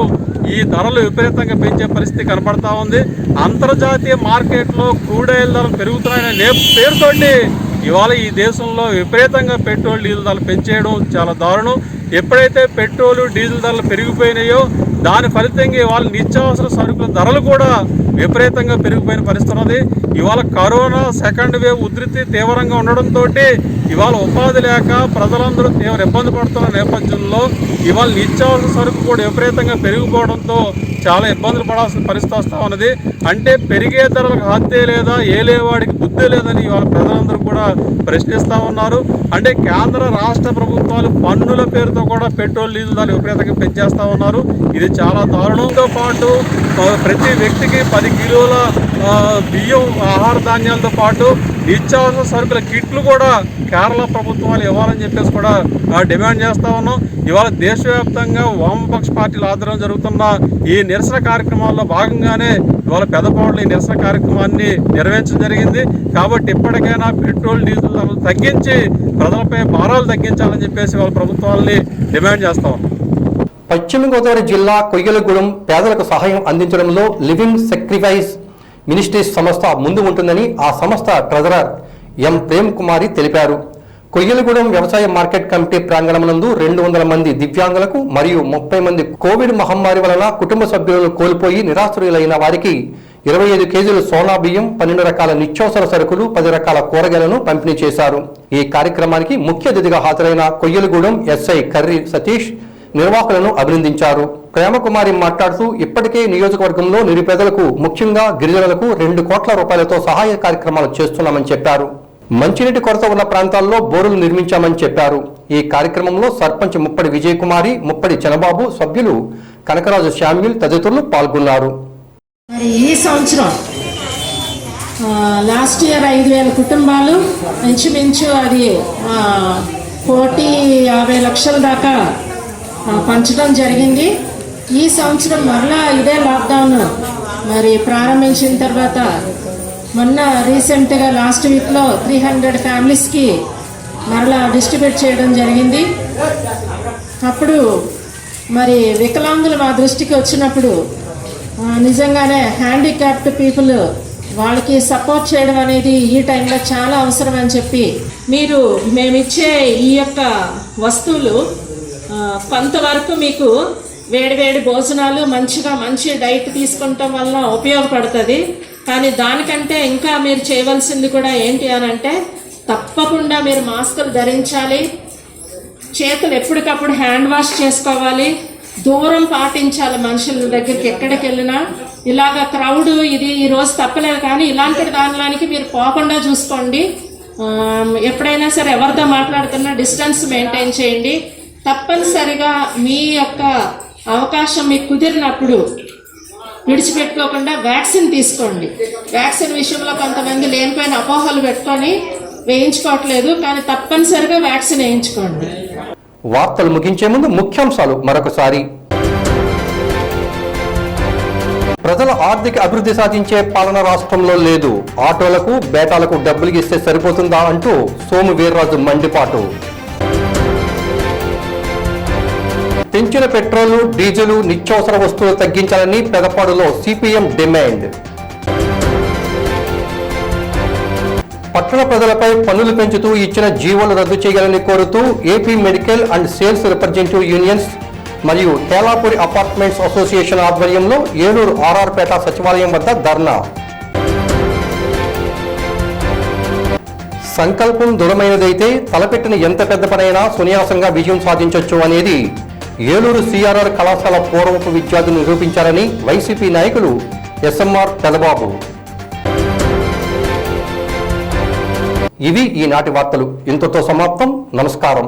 ఈ ధరలు విపరీతంగా పెంచే పరిస్థితి కనబడతా ఉంది. అంతర్జాతీయ మార్కెట్లో క్రూడ్ ఆయిల్ ధరలు పెరుగుతున్నాయనే పేరుతోటి ఇవాళ ఈ దేశంలో విపరీతంగా పెట్రోల్, డీజిల్ ధరలు పెంచేయడం చాలా దారుణం. ఎప్పుడైతే పెట్రోల్, డీజిల్ ధరలు పెరిగిపోయినాయో దాని ఫలితంగా ఇవాళ నిత్యావసర సరుకుల ధరలు కూడా విపరీతంగా పెరిగిపోయిన పరిస్థితి ఉన్నది. ఇవాళ కరోనా సెకండ్ వేవ్ ఉధృతి తీవ్రంగా ఉండడంతో ఇవాళ ఉపాధి లేక ప్రజలందరూ తీవ్ర ఇబ్బంది పడుతున్న నేపథ్యంలో ఇవాళ నిత్యావసర సరుకు కూడా విపరీతంగా పెరిగిపోవడంతో చాలా ఇబ్బందులు పడాల్సిన పరిస్థితి వస్తూ ఉన్నది. అంటే పెరిగే ధరలకు హత్తే లేదా, ఏలేవాడికి బుద్ధి లేదని ఇవాళ ప్రజలందరూ కూడా ప్రశ్నిస్తూ ఉన్నారు. అంటే కేంద్ర రాష్ట్ర ప్రభుత్వాలు పన్నుల పేరుతో కూడా పెట్రోల్, డీజిల్ ధరలు విపరీతంగా పెంచేస్తూ ఉన్నారు. ఇది చాలా దారుణంతో పాటు ప్రతి వ్యక్తికి 10 కిలోల బియ్యం, ఆహార ధాన్యాలతో పాటు నిత్యావసర సరుకుల కిట్లు కూడా కేరళ ప్రభుత్వాలు ఇవ్వాలని చెప్పేసి కూడా డిమాండ్ చేస్తూ ఉన్నాం. ఇవాళ దేశవ్యాప్తంగా వామపక్ష పార్టీల ఆధ్వర్యం జరుగుతున్న ఈ నిరసన కార్యక్రమాల్లో భాగంగానే ఇవాళ పెదపాడులో ఈ నిరసన కార్యక్రమాన్ని నిర్వహించడం జరిగింది. కాబట్టి ఇప్పటికైనా పెట్రోల్, డీజిల్ ధరలు తగ్గించి ప్రజలపై భారాలు తగ్గించాలని చెప్పేసి వాళ్ళ ప్రభుత్వాలని డిమాండ్ చేస్తా ఉన్నాం. పశ్చిమ గోదావరి జిల్లా కొయ్యలగూడెం పేదలకు సహాయం అందించడంలో లివింగ్ సాక్రిఫైస్ మినిస్ట్రీస్ సంస్థ ముందు ఉంటుందని ఆ సంస్థ ట్రెజరర్ ఎం ప్రేమ్ కుమారి తెలిపారు. కొయ్యలగూడెం వ్యవసాయ మార్కెట్ కమిటీ ప్రాంగణంనందు 200 మంది దివ్యాంగులకు మరియు 30 మంది కోవిడ్ మహమ్మారి వలన కుటుంబ సభ్యులను కోల్పోయి నిరాశ్రయులైన వారికి 25 కేజీలు సోనా బియ్యం, 12 రకాల నిత్యావసర సరుకులు, 10 రకాల కూరగాయలను పంపిణీ చేశారు. ఈ కార్యక్రమానికి ముఖ్య అతిథిగా హాజరైన కొయ్యలగూడెం ఎస్ఐ కర్రి సతీష్ నిర్వాహకులను అభినందించారు. ప్రేమకుమారి మాట్లాడుతూ ఇప్పటికే నియోజకవర్గంలో నిరుపేదలకు, ముఖ్యంగా గిరిజనులకు 2 కోట్ల రూపాయలతో సహాయ కార్యక్రమాలు చేస్తున్నామని చెప్పారు. మంచినీటి కొరత ఉన్న ప్రాంతాల్లో బోరులు నిర్మించామని చెప్పారు. ఈ కార్యక్రమంలో సర్పంచ్ ముప్పడి విజయకుమారి, ముప్పడి చనబాబు, సభ్యులు కనకరాజు శామ్యుల్ తదితరులు పాల్గొన్నారు. మరి ఈ సంవత్సరం లాస్ట్ ఇయర్ 5,000 కుటుంబాలు, ఇంచుమించు అది 1,50,00,000 దాకా పంచడం జరిగింది. ఈ సంవత్సరం మరలా ఇదే లాక్డౌన్ మరి ప్రారంభించిన తర్వాత మొన్న రీసెంట్గా లాస్ట్ వీక్లో 300 ఫ్యామిలీస్కి మరలా డిస్ట్రిబ్యూట్ చేయడం జరిగింది. అప్పుడు మరి వికలాంగులు మా దృష్టికి వచ్చినప్పుడు నిజంగానే హ్యాండిక్యాప్డ్ పీపుల్ వాళ్ళకి సపోర్ట్ చేయడం అనేది ఈ టైంలో చాలా అవసరం అని చెప్పి మీరు మేమిచ్చే ఈ యొక్క వస్తువులు కొంతవరకు మీకు వేడివేడి భోజనాలు, మంచి డైట్ తీసుకుంటాం వల్ల ఉపయోగపడుతుంది. కానీ దానికంటే ఇంకా మీరు చేయవలసింది కూడా ఏంటి అని అంటే తప్పకుండా మీరు మాస్కులు ధరించాలి, చేతులు ఎప్పటికప్పుడు హ్యాండ్ వాష్ చేసుకోవాలి, దూరం పాటించాలి మనుషుల దగ్గరికి ఎక్కడికి వెళ్ళినా. ఇలాగ క్రౌడ్ ఇది ఈరోజు తప్పలేదు, కానీ ఇలాంటి దానిలోనికి మీరు పోకుండా చూసుకోండి. ఎప్పుడైనా సరే ఎవరితో మాట్లాడుతున్నా డిస్టెన్స్ మెయింటైన్ చేయండి. తప్పనిసరిగా మీ యొక్క అవకాశం మీకు కుదిరినప్పుడు విడిచిపెట్టుకోకుండా వ్యాక్సిన్ తీసుకోండి. వ్యాక్సిన్ విషయంలో కొంతమంది లేనిపోయిన అపోహలు పెట్టుకొని వేయించుకోవట్లేదు, కానీ తప్పనిసరిగా వ్యాక్సిన్ వేయించుకోండి. వార్తలు ముగించే ముందు ముఖ్యాంశాలు మరొకసారి. ప్రజల ఆర్థిక అభివృద్ధి సాధించే పాలన రాష్ట్రంలో లేదు. ఆటోలకు, బేటాలకు డబ్బులు ఇస్తే సరిపోతుందా అంటూ సోము వీర్రాజు మండిపాటు. పెంచిన పెట్రోలు, డీజిల్, నిత్యావసర వస్తువులు తగ్గించాలని పెదపాడులో సిపిఎం డిమాండ్. పట్టణ ప్రజలపై పన్నులు పెంచుతూ ఇచ్చిన జీవోలు రద్దు చేయాలని కోరుతూ AP medical and sales representative unions మరియు తేలాపూరి అపార్ట్మెంట్స్ అసోసియేషన్ ఆధ్వర్యంలో ఏలూరు ఆర్ఆర్పేట సచివాలయం వద్ద ధర్నా. సంకల్పం దృఢమైనదైతే తలపెట్టిన ఎంత పెద్ద పనైనా సున్యాసంగా విజయం సాధించొచ్చు అనేది ఏలూరు సిఆర్ఆర్ కళాశాల పూర్వపు విద్యార్థులు నిరూపించారని వైసీపీ నాయకులు ఎస్ఎంఆర్ పెదబాబు. ఇవి ఈనాటి వార్తలు. ఇంతతో సమాప్తం. నమస్కారం.